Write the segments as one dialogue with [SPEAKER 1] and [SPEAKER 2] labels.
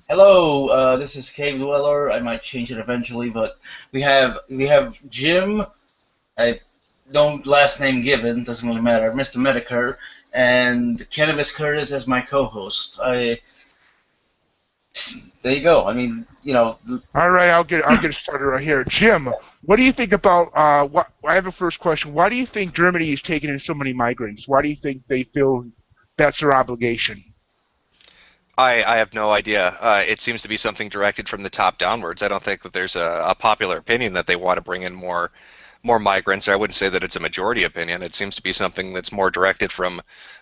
[SPEAKER 1] Hello, this is Cave Dweller. I might change it eventually, but we have Jim. I no last name given, doesn't really matter. Mister Metokur and Cannabis Curtis as my co-host. I There you go. I mean,
[SPEAKER 2] All right, I'll get started right here. Jim, what do you think about what I have a first question. Why do you think Germany is taking in so many migrants? Why do you think they feel that's their obligation?
[SPEAKER 3] I have no idea. It seems to be something directed from the top downwards. I don't think that there's a popular opinion that they want to bring in more migrants. I wouldn't say that it's a majority opinion. It seems to be something that's more directed from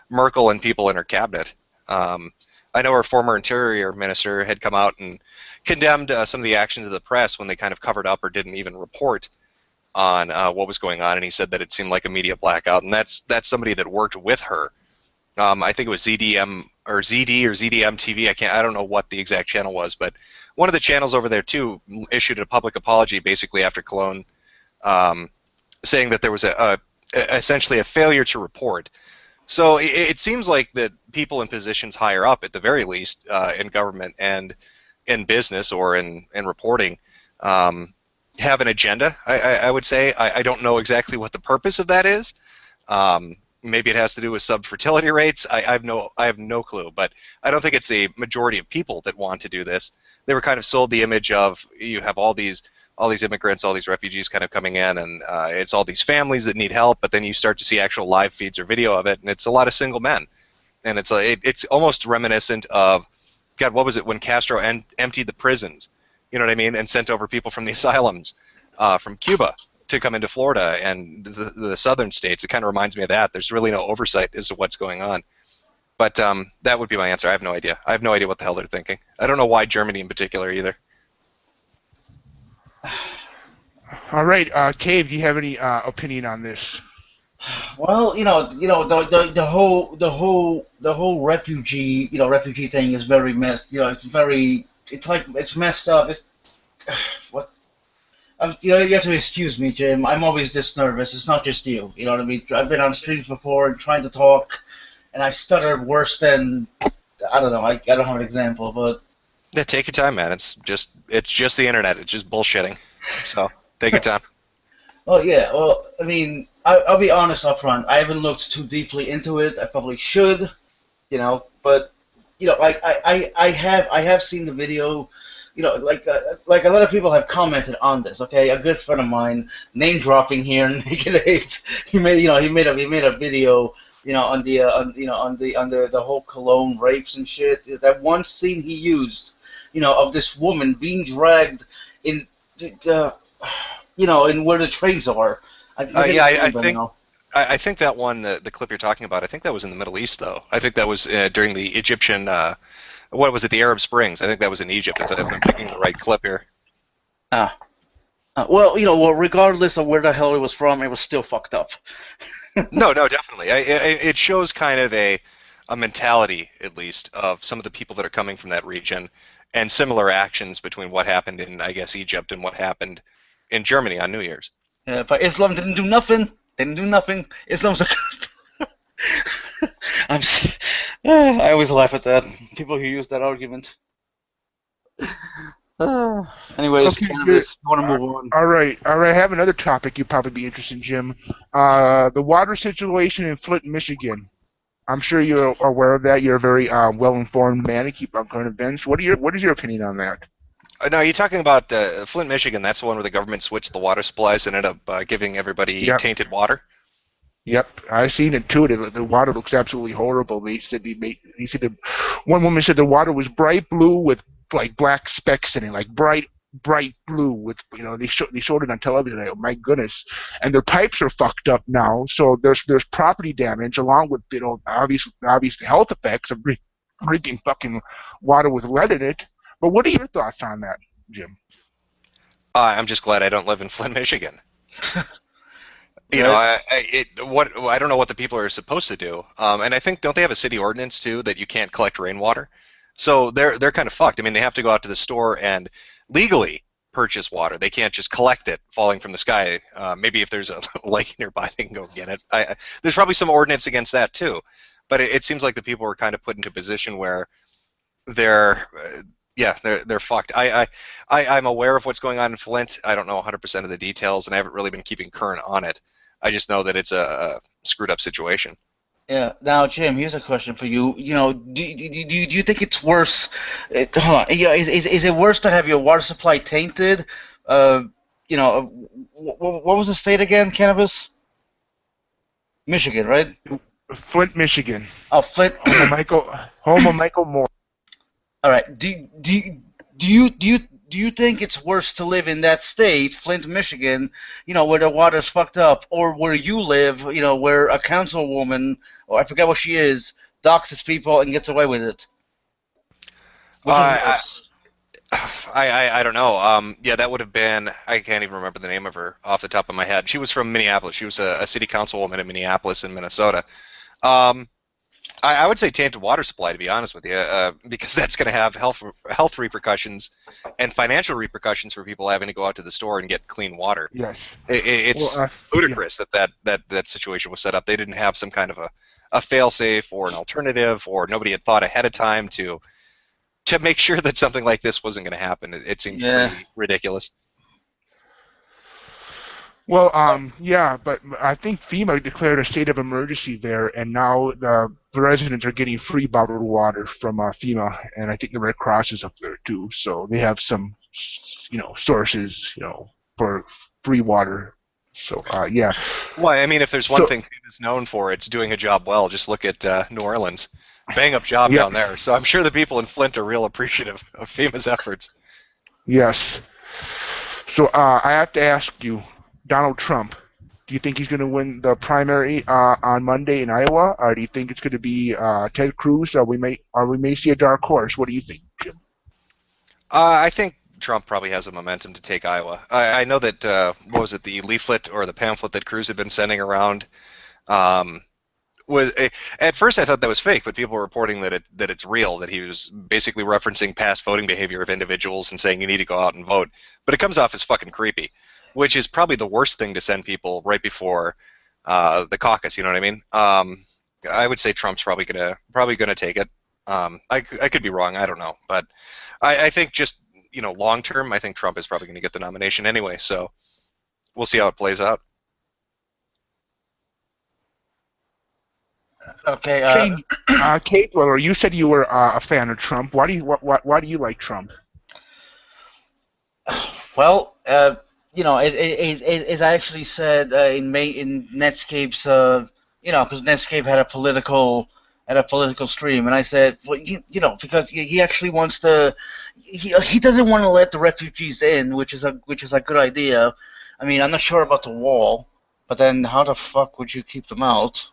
[SPEAKER 3] Merkel and people in her cabinet. I know her former interior minister had come out and condemned some of the actions of the press when they kind of covered up or didn't even report on what was going on, and he said that it seemed like a media blackout, and that's somebody that worked with her. I think it was ZDM or ZD or ZDM TV. I don't know what the exact channel was, but one of the channels over there too issued a public apology basically after Cologne, saying that there was essentially a failure to report. So it seems like that people in positions higher up, at the very least, in government and in business or in reporting, have an agenda. I would say I don't know exactly what the purpose of that is. Maybe it has to do with sub-fertility rates. I have no clue, but I don't think it's a majority of people that want to do this. They were kind of sold the image of you have all these immigrants, all these refugees kind of coming in, and it's all these families that need help. But then you start to see actual live feeds or video of it, and it's a lot of single men, and it's almost reminiscent of, God, what was it when Castro emptied the prisons? You know what I mean, and sent over people from the asylums from Cuba to come into Florida and the southern states. It kind of reminds me of that. There's really no oversight as to what's going on. But that would be my answer. I have no idea. I have no idea what the hell they're thinking. I don't know why Germany in particular either.
[SPEAKER 2] All right, Cave, do you have any opinion on this?
[SPEAKER 1] well, the whole refugee thing is very messed. It's messed up. It's what you have to excuse me, Jim. I'm always this nervous. It's not just you. You know what I mean? I've been on streams before and trying to talk, and I stutter worse than I don't know. I don't have an example, but
[SPEAKER 3] Yeah, take your time, man. It's just the internet. It's just bullshitting. So take your time.
[SPEAKER 1] well, yeah. Well, I mean, I'll be honest up front. I haven't looked too deeply into it. I probably should, but I have seen the video. Like a lot of people have commented on this. Okay, a good friend of mine, name dropping here, Naked Ape, he made a video, on the whole Cologne rapes and shit. That one scene he used, of this woman being dragged in, the, in where the trains are. I forget
[SPEAKER 3] Yeah,
[SPEAKER 1] his
[SPEAKER 3] I
[SPEAKER 1] name by
[SPEAKER 3] think
[SPEAKER 1] now.
[SPEAKER 3] I think that one, the clip you're talking about, I think that was in the Middle East, though. I think that was during the Egyptian, what was it, the Arab Springs? I think that was in Egypt, if I'm picking the right clip here.
[SPEAKER 1] Ah, well, regardless of where the hell it was from, it was still fucked up.
[SPEAKER 3] No, no, definitely. It shows kind of a mentality, at least, of some of the people that are coming from that region, and similar actions between what happened in, I guess, Egypt and what happened in Germany on New Year's.
[SPEAKER 1] But Islam didn't do nothing. Didn't do nothing. Islam's a. I'm. I always laugh at that. People who use that argument. Anyways,
[SPEAKER 2] Okay, good.
[SPEAKER 1] cannabis. I want to move on.
[SPEAKER 2] All right, all right. I have another topic you'd probably be interested in, Jim. The water situation in Flint, Michigan. I'm sure you're aware of that. You're a very well-informed man and keep on current events. What is your opinion on that?
[SPEAKER 3] No, you're talking about Flint, Michigan. That's the one where the government switched the water supplies and ended up giving everybody
[SPEAKER 2] Yep,
[SPEAKER 3] tainted water.
[SPEAKER 2] yep. I've seen it too. The water looks absolutely horrible. They said one woman said the water was bright blue with like black specks in it, like bright blue with they showed it on television. Oh my goodness! And their pipes are fucked up now, so there's property damage along with obvious health effects of drinking fucking water with lead in it. But what are your thoughts on that, Jim?
[SPEAKER 3] I'm just glad I don't live in Flint, Michigan. You know,
[SPEAKER 1] Right?
[SPEAKER 3] I don't know what the people are supposed to do. And I think, don't they have a city ordinance too that you can't collect rainwater? So they're kind of fucked. I mean, they have to go out to the store and legally purchase water. They can't just collect it falling from the sky. Maybe if there's a lake nearby, they can go get it. There's probably some ordinance against that too. But it seems like the people are kind of put into a position where they're Yeah, they're fucked. I'm aware of what's going on in Flint. I don't know 100% of the details, and I haven't really been keeping current on it. I just know that it's a screwed up situation.
[SPEAKER 1] Yeah. Now, Jim, here's a question for you. Do you think it's worse? Hold on. Yeah, is it worse to have your water supply tainted? Uh, what was the state again? Cannabis? Michigan, right?
[SPEAKER 2] Flint, Michigan.
[SPEAKER 1] Oh, Flint.
[SPEAKER 2] Home of Michael Moore.
[SPEAKER 1] All right. Do you think it's worse to live in that state, Flint, Michigan, where the water's fucked up, or where you live, where a councilwoman, or I forget what she is, doxes people and gets away with it? Which is
[SPEAKER 3] I,
[SPEAKER 1] worse?
[SPEAKER 3] I don't know. Yeah, that would have been. I can't even remember the name of her off the top of my head. She was from Minneapolis. She was a city councilwoman in Minneapolis, in Minnesota. Um, I would say tainted water supply, to be honest with you, because that's going to have health repercussions and financial repercussions for people having to go out to the store and get clean water.
[SPEAKER 2] Yes.
[SPEAKER 3] It's
[SPEAKER 2] Well, yeah.
[SPEAKER 3] ludicrous that situation was set up. They didn't have some kind of a fail-safe or an alternative, or nobody had thought ahead of time to make sure that something like this wasn't going to happen. It seems
[SPEAKER 1] Yeah.
[SPEAKER 3] pretty ridiculous.
[SPEAKER 2] Well, yeah, but I think FEMA declared a state of emergency there, and now the residents are getting free bottled water from FEMA, and I think the Red Cross is up there too. So they have some, sources, for free water. So yeah.
[SPEAKER 3] Well, I mean, if there's one
[SPEAKER 2] So
[SPEAKER 3] thing FEMA's known for, it's doing a job well. Just look at New Orleans. Bang up job
[SPEAKER 2] yeah,
[SPEAKER 3] down there. So I'm sure the people in Flint are real appreciative of FEMA's efforts.
[SPEAKER 2] yes. So I have to ask you, Donald Trump. Do you think he's going to win the primary on Monday in Iowa, or do you think it's going to be Ted Cruz, or we may see a dark horse? What do you think, Jim?
[SPEAKER 3] I think Trump probably has a momentum to take Iowa. I know that, what was it, the leaflet or the pamphlet that Cruz had been sending around, um, at first I thought that was fake, but people were reporting that it's real, that he was basically referencing past voting behavior of individuals and saying you need to go out and vote. But it comes off as fucking creepy, which is probably the worst thing to send people right before the caucus. You know what I mean? I would say Trump's probably gonna take it. I could be wrong. I don't know, but I think just long term, I think Trump is probably going to get the nomination anyway. So we'll see how it plays out.
[SPEAKER 1] Okay.
[SPEAKER 2] Kate, well, you said you were a fan of Trump. Why do you like Trump?
[SPEAKER 1] Well, as I actually said in Netscape's, because Netscape had a political stream, and I said, well, because he actually wants to, he doesn't want to let the refugees in, which is a good idea. I mean, I'm not sure about the wall, but then how the fuck would you keep them out?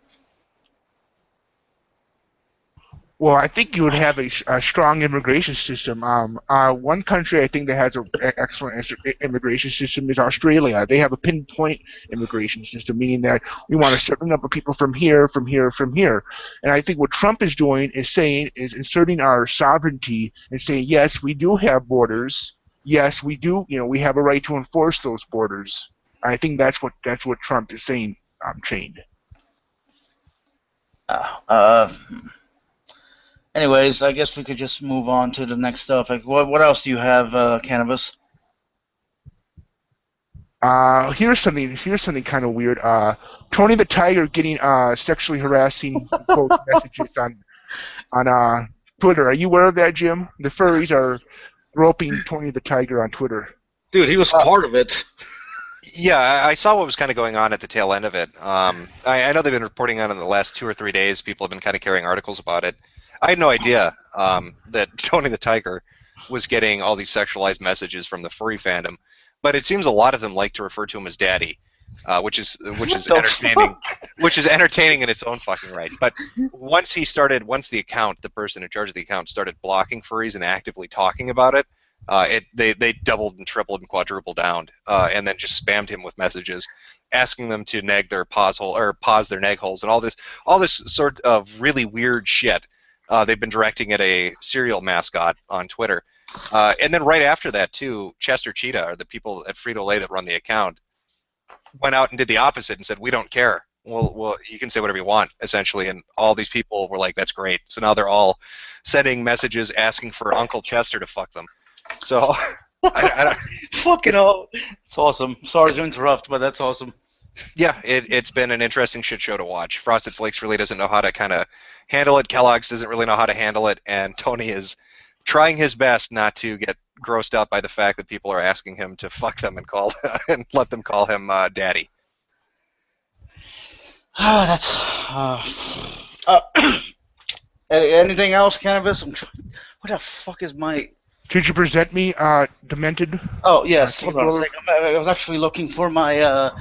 [SPEAKER 2] Well, I think you would have a strong immigration system. One country I think that has an excellent immigration system is Australia. They have a pinpoint immigration system, meaning that we want a certain number of people from here, from here, from here. And I think what Trump is doing is inserting our sovereignty and saying, yes, we do have borders. Yes, we do. We have a right to enforce those borders. I think that's what Trump is saying. Chained.
[SPEAKER 1] Uh, uh, Anyways, I guess we could just move on to the next stuff. Like, what else do you have, Cannabis?
[SPEAKER 2] Here's something kind of weird. Tony the Tiger getting sexually harassing quote messages on Twitter. Are you aware of that, Jim? The furries are roping Tony the Tiger on Twitter.
[SPEAKER 1] Dude, he was part of it.
[SPEAKER 3] Yeah, I saw what was kind of going on at the tail end of it. I know they've been reporting on it in the last 2 or 3 days. People have been kind of carrying articles about it. I had no idea that Tony the Tiger was getting all these sexualized messages from the furry fandom, but it seems a lot of them like to refer to him as daddy, which is entertaining, which is entertaining in its own fucking right. But once the person in charge of the account started blocking furries and actively talking about it, they doubled and tripled and quadrupled down, and then just spammed him with messages asking them to neg their pause their neg holes and all this sort of really weird shit. They've been directing at a cereal mascot on Twitter. And then right after that, too, Chester Cheetah, or the people at Frito-Lay that run the account, went out and did the opposite and said, we don't care. well, you can say whatever you want, essentially. And all these people were like, that's great. So now they're all sending messages asking for Uncle Chester to fuck them. So, I don't,
[SPEAKER 1] Fucking
[SPEAKER 3] it,
[SPEAKER 1] hell. It's awesome. Sorry to interrupt, but that's awesome.
[SPEAKER 3] yeah, it's been an interesting shit show to watch. Frosted Flakes really doesn't know how to kind of handle it. Kellogg's doesn't really know how to handle it. And Tony is trying his best not to get grossed out by the fact that people are asking him to fuck them and call and let them call him daddy.
[SPEAKER 1] Oh, that's. Anything else, Cannabis? What the fuck is my.
[SPEAKER 2] Could you present me, Demented?
[SPEAKER 1] Oh, yes. Hold on a second. I was actually looking for my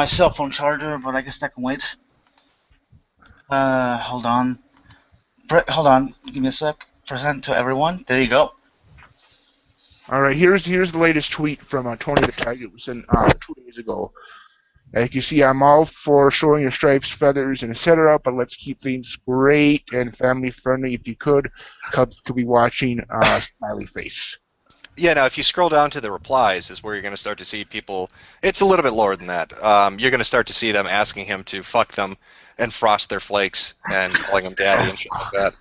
[SPEAKER 1] cell phone charger, but I guess that can wait. Hold on. Hold on. Give me a sec. Present to everyone. There you go.
[SPEAKER 2] All right, here's the latest tweet from Tony the Tiger. It was in 2 days ago. As you see, I'm all for showing your stripes, feathers, and etc., but let's keep things great and family-friendly if you could. Cubs could be watching smiley face.
[SPEAKER 3] Yeah, now if you scroll down to the replies is where you're going to start to see people. It's a little bit lower than that. You're going to start to see them asking him to fuck them and frost their flakes and calling him daddy and shit like that.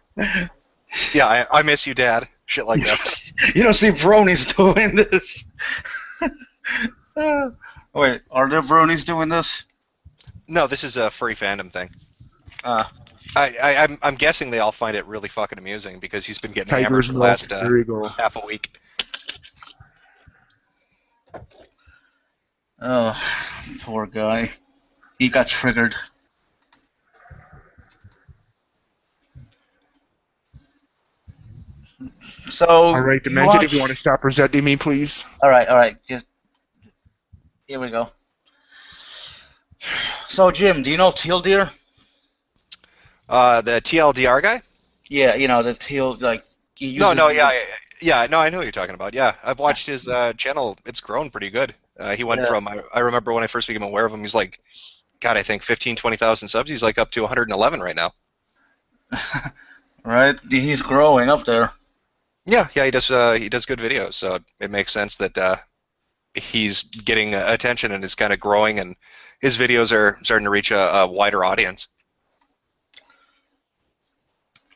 [SPEAKER 3] Yeah, I miss you, Dad. Shit like that.
[SPEAKER 1] You don't see bronies doing this. Wait, are there bronies doing this?
[SPEAKER 3] No, this is a furry fandom thing.
[SPEAKER 1] Uh,
[SPEAKER 3] I'm guessing they all find it really fucking amusing because he's been getting hammered
[SPEAKER 2] Tiger's
[SPEAKER 3] for the
[SPEAKER 2] milk.
[SPEAKER 3] last
[SPEAKER 2] There you go.
[SPEAKER 3] half a week.
[SPEAKER 1] oh, poor guy. He got triggered. So.
[SPEAKER 2] All right, Demented, if you want to stop presenting me, please.
[SPEAKER 1] All right. Just here we go. So, Jim, do you know Teal Deer?
[SPEAKER 3] The TLDR guy?
[SPEAKER 1] Yeah, you know the teal like. He
[SPEAKER 3] No,
[SPEAKER 1] uses
[SPEAKER 3] yeah, no, I know what you're talking about. Yeah, I've watched his channel. It's grown pretty good. He went from I remember when I first became aware of him. He's like, God, I think 15, 20,000 subs. He's like up to 111 right now.
[SPEAKER 1] Right, he's growing up there.
[SPEAKER 3] Yeah, he does good videos. So it makes sense that he's getting attention and is kind of growing, and his videos are starting to reach a wider audience.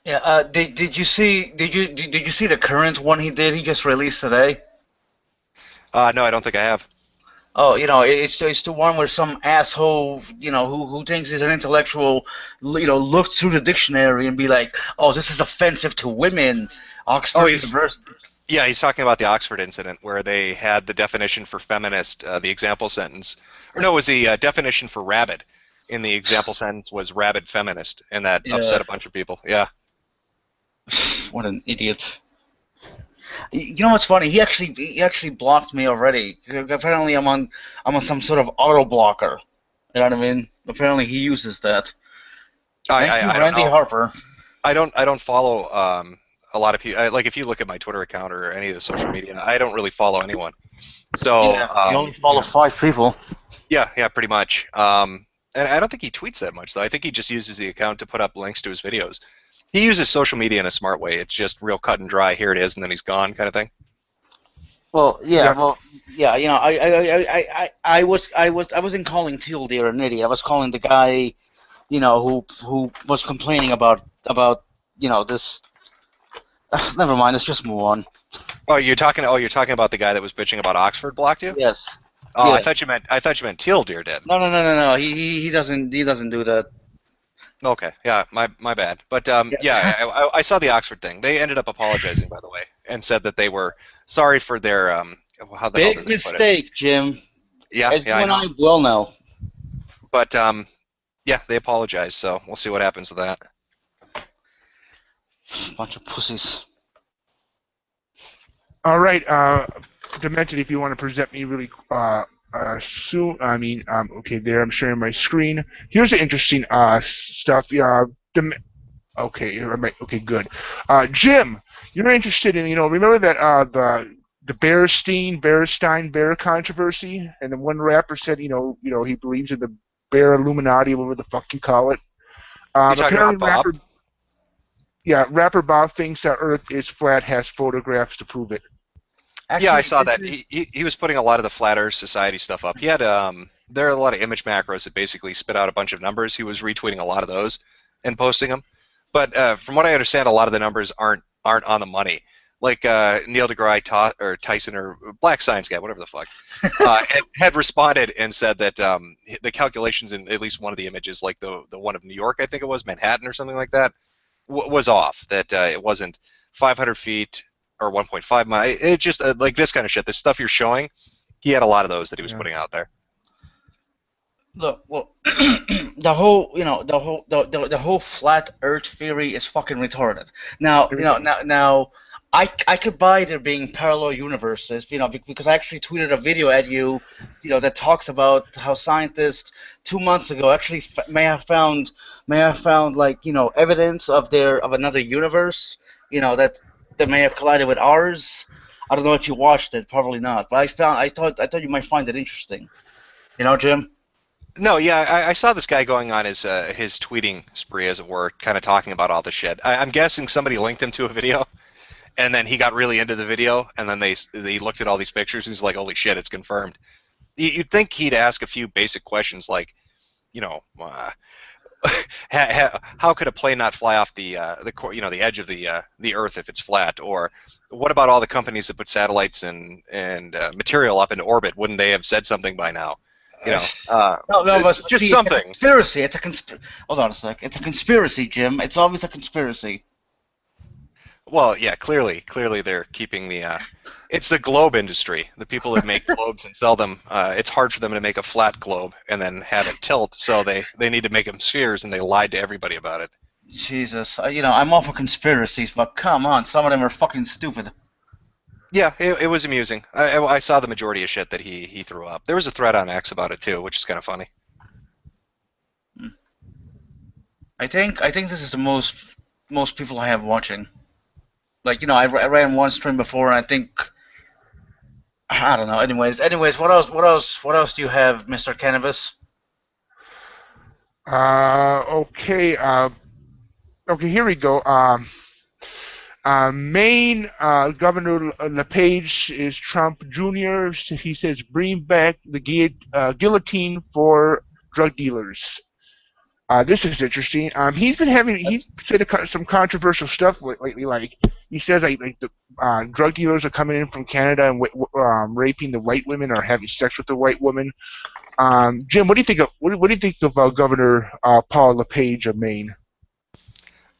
[SPEAKER 1] Yeah. Did you see the current one he did? He just released today.
[SPEAKER 3] No, I don't think I have.
[SPEAKER 1] Oh, you know, it's the one where some asshole, you know, who thinks he's an intellectual, you know, look through the dictionary and be like, oh, this is offensive to women. Oxford University.
[SPEAKER 3] Yeah, he's talking about the Oxford incident where they had the definition for feminist, the example sentence, or no, it was the definition for rabid. In the example sentence was rabid feminist, and that upset a bunch of people. Yeah.
[SPEAKER 1] What an idiot. You know what's funny? He actually blocked me already. Apparently, I'm on some sort of auto blocker. You know what I mean? Apparently, he uses that. Thank you, Randy Harper.
[SPEAKER 3] I don't follow a lot of people. Like if you look at my Twitter account or any of the social media, I don't really follow anyone. So
[SPEAKER 1] yeah, you only follow 5 people.
[SPEAKER 3] Yeah, pretty much. And I don't think he tweets that much though. I think he just uses the account to put up links to his videos. He uses social media in a smart way. It's just real cut and dry. Here it is, and then he's gone, kind of thing.
[SPEAKER 1] Well, yeah. You know, I wasn't calling Teal Deer an idiot. I was calling the guy, you know, who was complaining about you know this. Never mind. Let's just move on.
[SPEAKER 3] Oh, you're talking about the guy that was bitching about Oxford blocked you?
[SPEAKER 1] Yes.
[SPEAKER 3] Oh,
[SPEAKER 1] yeah.
[SPEAKER 3] I thought you meant Teal Deer did.
[SPEAKER 1] No. He doesn't do that.
[SPEAKER 3] Okay, yeah, my bad. But I saw the Oxford thing. They ended up apologizing, by the way, and said that they were sorry for their how the hell did
[SPEAKER 1] Big
[SPEAKER 3] they
[SPEAKER 1] mistake, Jim.
[SPEAKER 3] Yeah,
[SPEAKER 1] As
[SPEAKER 3] yeah,
[SPEAKER 1] you and I will know.
[SPEAKER 3] But yeah, they apologized. So we'll see what happens with that.
[SPEAKER 1] Bunch of pussies.
[SPEAKER 2] All right, Demented, if you want to present me really soon, I mean, okay, there, I'm sharing my screen. Here's the interesting stuff. Okay, okay, good. Jim, you're interested in, you know, remember that the Bearstein bear controversy, and then one rapper said, you know, he believes in the bear Illuminati, whatever the fuck you call it.
[SPEAKER 3] You talking about Bob?
[SPEAKER 2] Rapper Bob thinks that Earth is flat, has photographs to prove it.
[SPEAKER 1] Actually,
[SPEAKER 3] yeah, I saw that. He was putting a lot of the Flat Earth Society stuff up. He had there are a lot of image macros that basically spit out a bunch of numbers. He was retweeting a lot of those and posting them. But from what I understand, a lot of the numbers aren't on the money. Like Neil deGrasse or Tyson or Black Science guy, whatever the fuck, had responded and said that the calculations in at least one of the images, like the one of New York, I think it was, Manhattan or something like that, was off. That it wasn't 500 feet or 1.5 miles. It just like this kind of shit. The stuff you're showing, he had a lot of those that he was putting out there.
[SPEAKER 1] Look, well, the whole flat Earth theory is fucking retarded. Now, I could buy there being parallel universes, because I actually tweeted a video at you, that talks about how scientists 2 months ago actually may have found like evidence of another universe, that may have collided with ours. I don't know if you watched it, probably not, but I thought you might find it interesting, Jim.
[SPEAKER 3] No, yeah, I saw this guy going on his tweeting spree, as it were, kind of talking about all this shit. I'm guessing somebody linked him to a video, and then he got really into the video, and then they looked at all these pictures, and he's like, holy shit, it's confirmed. You'd think he'd ask a few basic questions like, how could a plane not fly off the edge of the Earth if it's flat? Or what about all the companies that put satellites and material up into orbit? Wouldn't they have said something by now?
[SPEAKER 1] No, but
[SPEAKER 3] just
[SPEAKER 1] see,
[SPEAKER 3] something.
[SPEAKER 1] It's a conspiracy. Hold on a sec. It's a conspiracy, Jim. It's always a conspiracy.
[SPEAKER 3] Well, yeah, clearly they're keeping it's the globe industry. The people that make globes and sell them, it's hard for them to make a flat globe and then have it tilt, so they need to make them spheres, and they lied to everybody about it.
[SPEAKER 1] Jesus, I'm all for conspiracies, but come on, some of them are fucking stupid.
[SPEAKER 3] Yeah, it was amusing. I saw the majority of shit that he threw up. There was a thread on X about it too, which is kind of funny.
[SPEAKER 1] I think this is the most people I have watching. Like, I ran one stream before, and I think, I don't know. Anyways, what else do you have, Mr. Cannabis?
[SPEAKER 2] Okay. Okay, here we go. Maine Governor LePage is Trump Jr. He says bring back the guillotine for drug dealers. This is interesting. He's said some controversial stuff lately. Like he says, like the drug dealers are coming in from Canada and raping the white women or having sex with the white women. Jim, what do you think of Governor Paul LePage of Maine?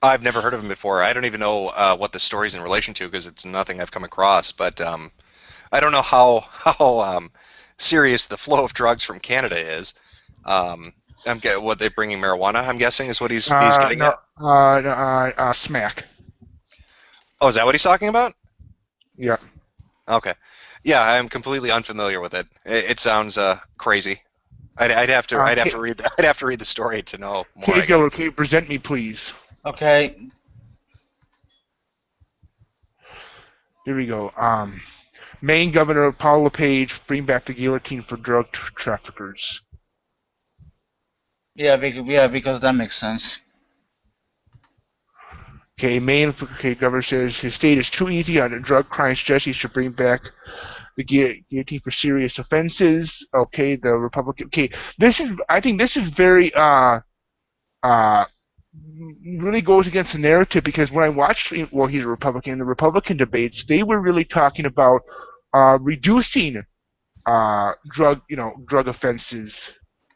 [SPEAKER 3] I've never heard of him before. I don't even know what the story's in relation to because it's nothing I've come across. But I don't know how serious the flow of drugs from Canada is. What they're bringing marijuana, I'm guessing, is what he's getting at.
[SPEAKER 2] Smack.
[SPEAKER 3] Oh, is that what he's talking about?
[SPEAKER 2] Yeah.
[SPEAKER 3] Okay. Yeah, I'm completely unfamiliar with it. It sounds crazy. I'd have to read. I'd have to read the story to know more.
[SPEAKER 2] Can you present me, please?
[SPEAKER 1] Okay.
[SPEAKER 2] Here we go. Maine Governor Paul LePage bring back the guillotine for drug traffickers.
[SPEAKER 1] Yeah, because that makes sense.
[SPEAKER 2] Okay, Governor says his state is too easy on the drug crimes. Jesse should bring back the guillotine for serious offenses. Okay, the Republican. Okay, I think this is very really goes against the narrative, because when I watched, well, he's a Republican, the Republican debates, they were really talking about reducing drug offenses.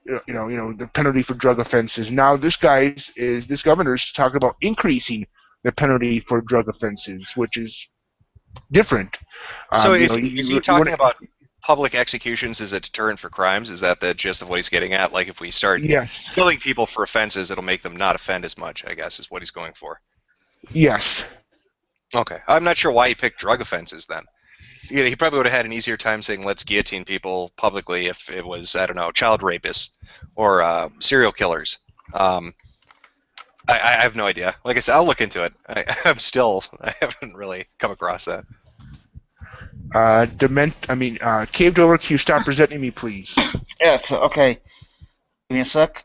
[SPEAKER 2] The penalty for drug offenses. Now this governor's talking about increasing the penalty for drug offenses, which is different.
[SPEAKER 3] So is he talking about public executions as a deterrent for crimes? Is that the gist of what he's getting at? Like if we start killing people for offenses, it'll make them not offend as much, I guess, is what he's going for.
[SPEAKER 2] Yes.
[SPEAKER 3] Okay. I'm not sure why he picked drug offenses then. He probably would have had an easier time saying let's guillotine people publicly if it was, I don't know, child rapists or serial killers. I have no idea. Like I said, I'll look into it. I haven't really come across that.
[SPEAKER 2] Caved Over, can you stop presenting me, please?
[SPEAKER 1] Yeah, okay. Give me a sec.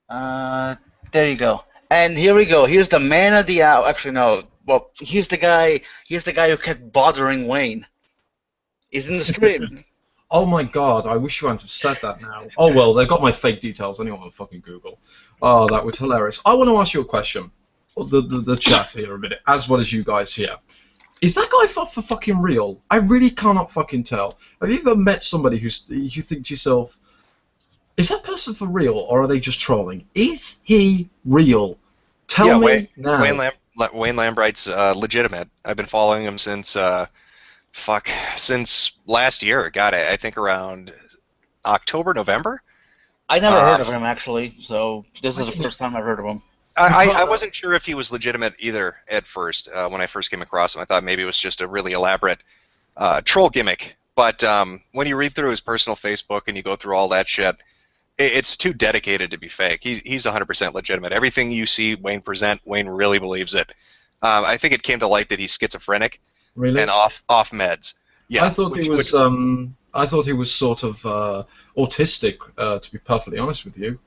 [SPEAKER 1] There you go. And here we go. Here's the man of the hour. Actually, no. Well, here's the guy who kept bothering Wayne. He's in the stream.
[SPEAKER 4] Oh my god, I wish you hadn't have said that now. Oh well, they've got my fake details anyway on fucking Google. Oh, that was hilarious. I want to ask you a question. The chat here a minute, as well as you guys here. Is that guy for fucking real? I really cannot fucking tell. Have you ever met somebody you think to yourself, is that person for real, or are they just trolling? Is he real? Tell me now.
[SPEAKER 3] Wayne Lambright's legitimate. I've been following him since since last year. God, I think around October, November.
[SPEAKER 1] I never heard of him actually, so this is the first time I've heard of him.
[SPEAKER 3] I wasn't sure if he was legitimate either at first when I first came across him. I thought maybe it was just a really elaborate troll gimmick. But when you read through his personal Facebook and you go through all that shit, it's too dedicated to be fake. He's 100% legitimate. Everything you see Wayne present, Wayne really believes it. I think it came to light that he's schizophrenic and off meds. Yeah,
[SPEAKER 4] I thought he was. I thought he was sort of autistic. To be perfectly honest with you.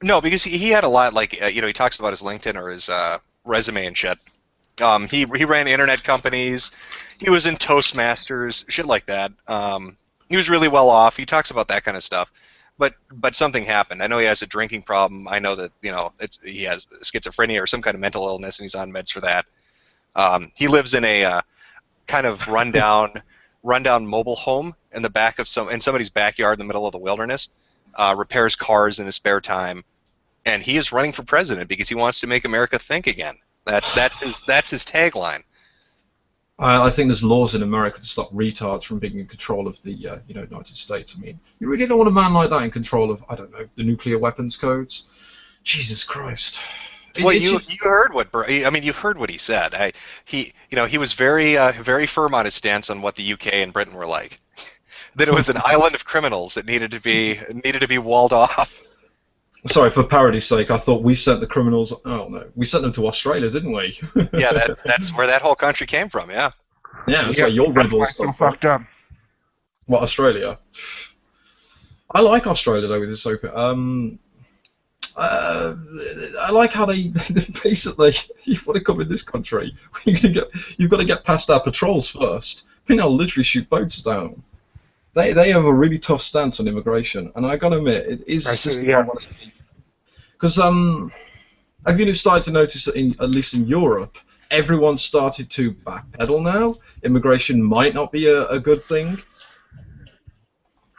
[SPEAKER 3] No, because he had a lot, like, he talks about his LinkedIn or his resume and shit. He ran internet companies. He was in Toastmasters, shit like that. He was really well off. He talks about that kind of stuff. But something happened. I know he has a drinking problem. I know that, he has schizophrenia or some kind of mental illness, and he's on meds for that. He lives in a kind of rundown mobile home in the back of somebody's backyard in the middle of the wilderness. Repairs cars in his spare time, and he is running for president because he wants to make America think again. That's his tagline.
[SPEAKER 4] I think there's laws in America to stop retards from being in control of the United States. I mean, you really don't want a man like that in control of, I don't know, the nuclear weapons codes. Jesus Christ.
[SPEAKER 3] Well, you heard you heard what he said. He was very firm on his stance on what the UK and Britain were like. That it was an island of criminals that needed to be walled off.
[SPEAKER 4] Sorry, for parody's sake, I thought we sent the criminals. Oh no, we sent them to Australia, didn't we?
[SPEAKER 3] Yeah, that's where that whole country came from. Yeah.
[SPEAKER 4] Yeah, that's where your rebels got
[SPEAKER 2] fucked up.
[SPEAKER 4] What, Australia? I like Australia though with this open. I like how they basically, you want to come in this country, you've got to get past our patrols first. I mean, they'll literally shoot boats down. They have a really tough stance on immigration, and I gotta admit, it is a system. Because have you started to notice that at least in Europe, everyone started to backpedal now? Immigration might not be a good thing.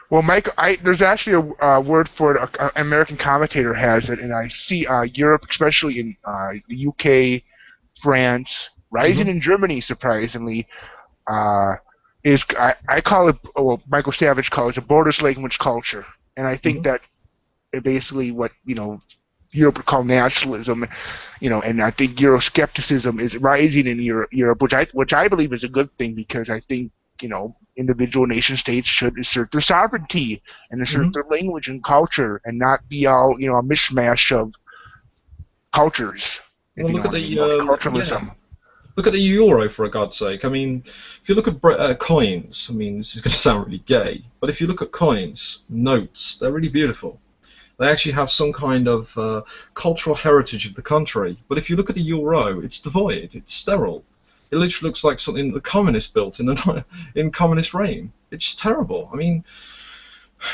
[SPEAKER 2] Well, Mike, there's actually a word for it. An American commentator has it, and I see Europe, especially in the UK, France, rising in Germany, surprisingly, I call it, well, Michael Savage calls it, a borders language culture, and I think that basically what Europe would call nationalism, and I think Euroscepticism is rising in Europe, which I believe is a good thing, because I think individual nation states should assert their sovereignty and assert their language and culture, and not be all a mishmash of cultures.
[SPEAKER 4] Well, look at the culturalism. Look at the euro, for God's sake. I mean, if you look at coins, I mean, this is going to sound really gay, but if you look at coins, notes, they're really beautiful. They actually have some kind of cultural heritage of the country. But if you look at the euro, it's devoid. It's sterile. It literally looks like something the communists built in communist reign. It's terrible. I mean,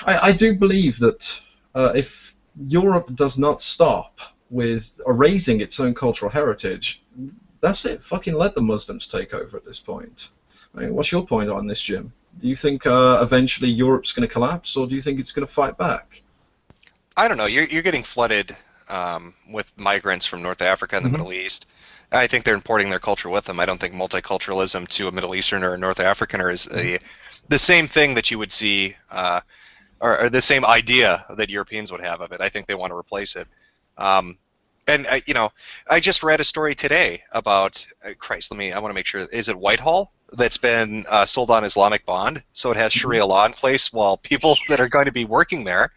[SPEAKER 4] I do believe that if Europe does not stop with erasing its own cultural heritage, that's it. Fucking let the Muslims take over at this point. I mean, what's your point on this, Jim? Do you think eventually Europe's going to collapse, or do you think it's going to fight back?
[SPEAKER 3] I don't know. You're getting flooded with migrants from North Africa and the Middle East. I think they're importing their culture with them. I don't think multiculturalism to a Middle Easterner or a North Africaner is the same thing that you would see, or the same idea that Europeans would have of it. I think they want to replace it. And I just read a story today about I want to make sure, is it Whitehall that's been sold on Islamic bond, so it has Sharia law in place, while people that are going to be working there,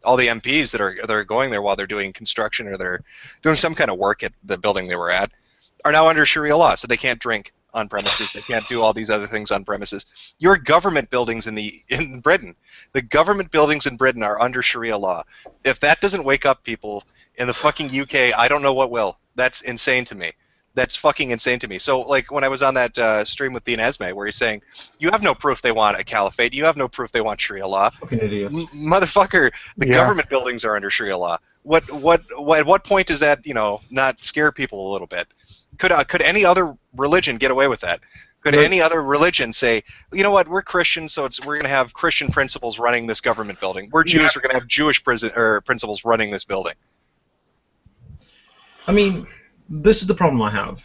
[SPEAKER 3] all the MPs that are going there while they're doing construction or they're doing some kind of work at the building they were at, are now under Sharia law, so they can't drink on premises, they can't do all these other things on premises. Your government buildings in Britain, the government buildings in Britain are under Sharia law. If that doesn't wake up people in the fucking UK, I don't know what will. That's insane to me. That's fucking insane to me. So, like, when I was on that stream with Dean Esme, where he's saying, you have no proof they want a caliphate, you have no proof they want Sharia law.
[SPEAKER 4] Fucking idiots.
[SPEAKER 3] Motherfucker, the
[SPEAKER 2] Yeah.
[SPEAKER 3] government buildings are under Sharia law. At what point does that, not scare people a little bit? Could any other religion get away with that? Could
[SPEAKER 4] Right.
[SPEAKER 3] any other religion say, you know what, we're Christians, so we're going to have Christian principles running this government building. We're Jews, we're going to have Jewish principles running this building.
[SPEAKER 4] I mean, this is the problem I have.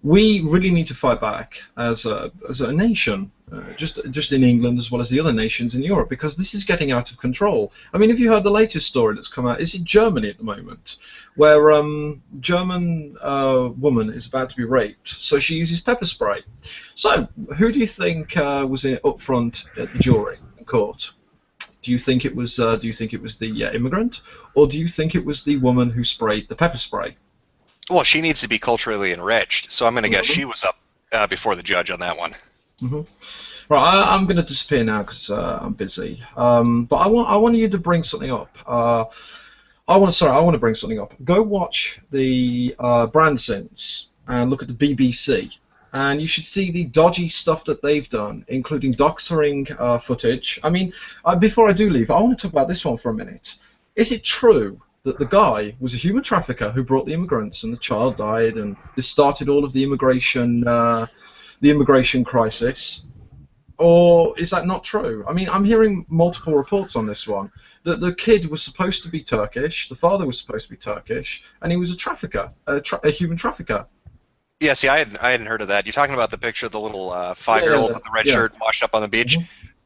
[SPEAKER 4] We really need to fight back as a nation, just in England as well as the other nations in Europe, because this is getting out of control. I mean, have you heard the latest story that's come out? Is it Germany at the moment, where German woman is about to be raped, so she uses pepper spray. So, who do you think was up front at the jury in court? Do you think it was the immigrant, or do you think it was the woman who sprayed the pepper spray?
[SPEAKER 3] Well, she needs to be culturally enriched, so I'm going to guess she was up before the judge on that one.
[SPEAKER 4] Right, I'm going to disappear now because I'm busy. But I want you to bring something up. I want to bring something up. Go watch the Bransons and look at the BBC, and you should see the dodgy stuff that they've done, including doctoring footage. I mean, before I do leave, I want to talk about this one for a minute. Is it true that the guy was a human trafficker who brought the immigrants and the child died, and this started all of the immigration crisis? Or is that not true? I mean, I'm hearing multiple reports on this one. That the kid was supposed to be Turkish, the father was supposed to be Turkish, and he was a trafficker, a human trafficker.
[SPEAKER 3] Yeah, see, I hadn't heard of that. You're talking about the picture of the little 5-year-old with the red shirt washed up on the beach?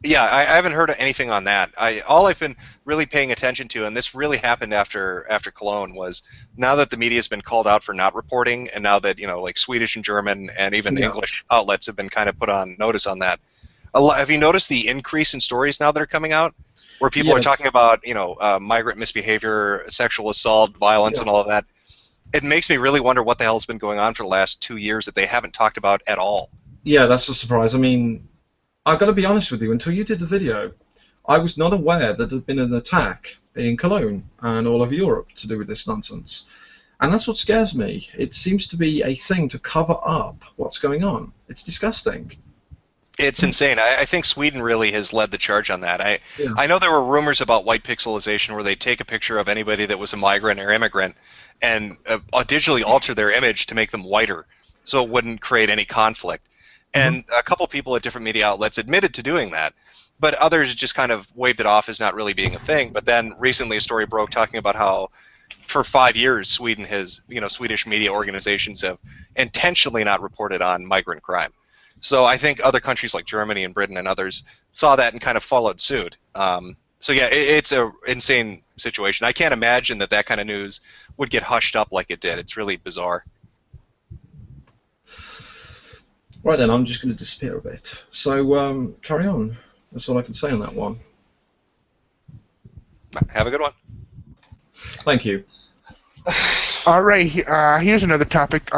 [SPEAKER 3] Yeah, I haven't heard of anything on that. All I've been really paying attention to, and this really happened after Cologne, was now that the media has been called out for not reporting, and now that like Swedish and German and even English outlets have been kind of put on notice on that. Have you noticed the increase in stories now that are coming out, where people are talking about migrant misbehavior, sexual assault, violence, and all of that? It makes me really wonder what the hell's been going on for the last 2 years that they haven't talked about at all.
[SPEAKER 4] Yeah, that's a surprise. I mean, I've got to be honest with you, until you did the video, I was not aware that there had been an attack in Cologne and all over Europe to do with this nonsense. And that's what scares me. It seems to be a thing to cover up what's going on. It's disgusting.
[SPEAKER 3] It's insane. I think Sweden really has led the charge on that. I know there were rumors about white pixelization where they take a picture of anybody that was a migrant or immigrant and digitally alter their image to make them whiter so it wouldn't create any conflict. And a couple people at different media outlets admitted to doing that, but others just kind of waved it off as not really being a thing. But then recently a story broke talking about how for 5 years Sweden has, Swedish media organizations have intentionally not reported on migrant crime. So I think other countries like Germany and Britain and others saw that and kind of followed suit. So yeah, it's an insane situation. I can't imagine that kind of news would get hushed up like it did. It's really bizarre.
[SPEAKER 4] Right then, I'm just going to disappear a bit. So carry on. That's all I can say on that one.
[SPEAKER 3] Have a good one.
[SPEAKER 4] Thank you.
[SPEAKER 2] All right, here's another topic.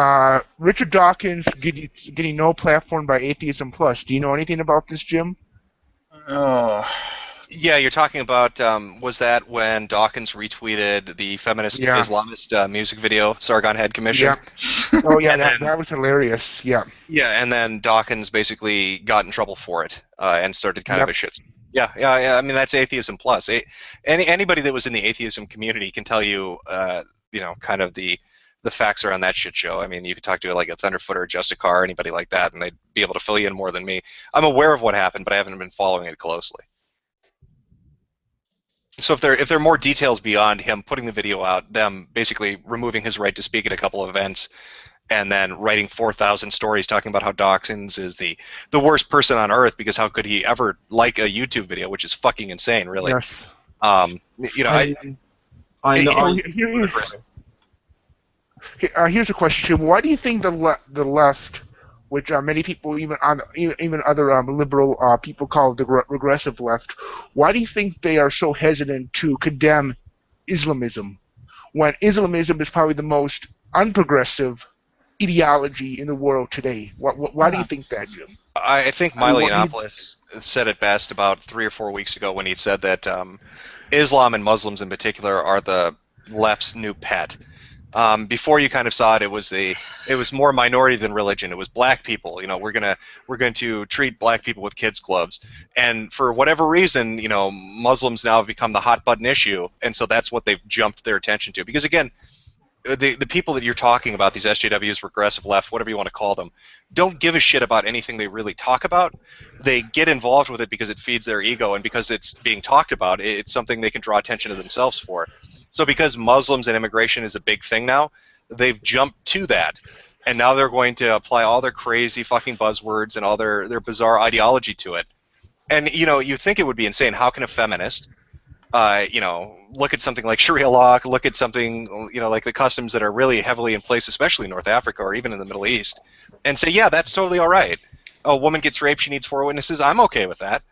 [SPEAKER 2] Richard Dawkins getting no platform by Atheism Plus. Do you know anything about this, Jim?
[SPEAKER 3] Yeah, you're talking about, was that when Dawkins retweeted the feminist Islamist music video, Sargon Head Commission?
[SPEAKER 2] Yeah. Oh, yeah, that was hilarious, yeah.
[SPEAKER 3] Yeah, and then Dawkins basically got in trouble for it and started kind of a shit. Yeah, I mean, that's Atheism Plus. Anybody that was in the atheism community can tell you, kind of the facts around that shit show. I mean, you could talk to like a Thunderfoot or Justicar or anybody like that, and they'd be able to fill you in more than me. I'm aware of what happened, but I haven't been following it closely. So if there are more details beyond him putting the video out, them basically removing his right to speak at a couple of events, and then writing 4,000 stories talking about how Dawkins is the worst person on earth because how could he ever like a YouTube video, which is fucking insane, really.
[SPEAKER 2] Yes. Here's a question, Jim. Why do you think the left, which many people, even other liberal people call the regressive left, why do you think they are so hesitant to condemn Islamism, when Islamism is probably the most unprogressive ideology in the world today? Why do you think that, Jim?
[SPEAKER 3] I think Milo Yiannopoulos said it best about 3 or 4 weeks ago when he said that Islam and Muslims in particular are the left's new pet. Before you kind of saw it, it was more minority than religion. It was black people. We're going to treat black people with kids gloves, and for whatever reason, Muslims now have become the hot button issue, and so that's what they've jumped their attention to. Because again, the people that you're talking about, these SJWs, regressive left, whatever you want to call them, don't give a shit about anything they really talk about. They get involved with it because it feeds their ego, and because it's being talked about, it's something they can draw attention to themselves for. So because Muslims and immigration is a big thing now, they've jumped to that. And now they're going to apply all their crazy fucking buzzwords and all their bizarre ideology to it. And, you think it would be insane. How can a feminist look at something like Sharia law, look at something, like the customs that are really heavily in place, especially in North Africa or even in the Middle East, and say, yeah, that's totally all right. A woman gets raped, she needs 4 witnesses. I'm okay with that.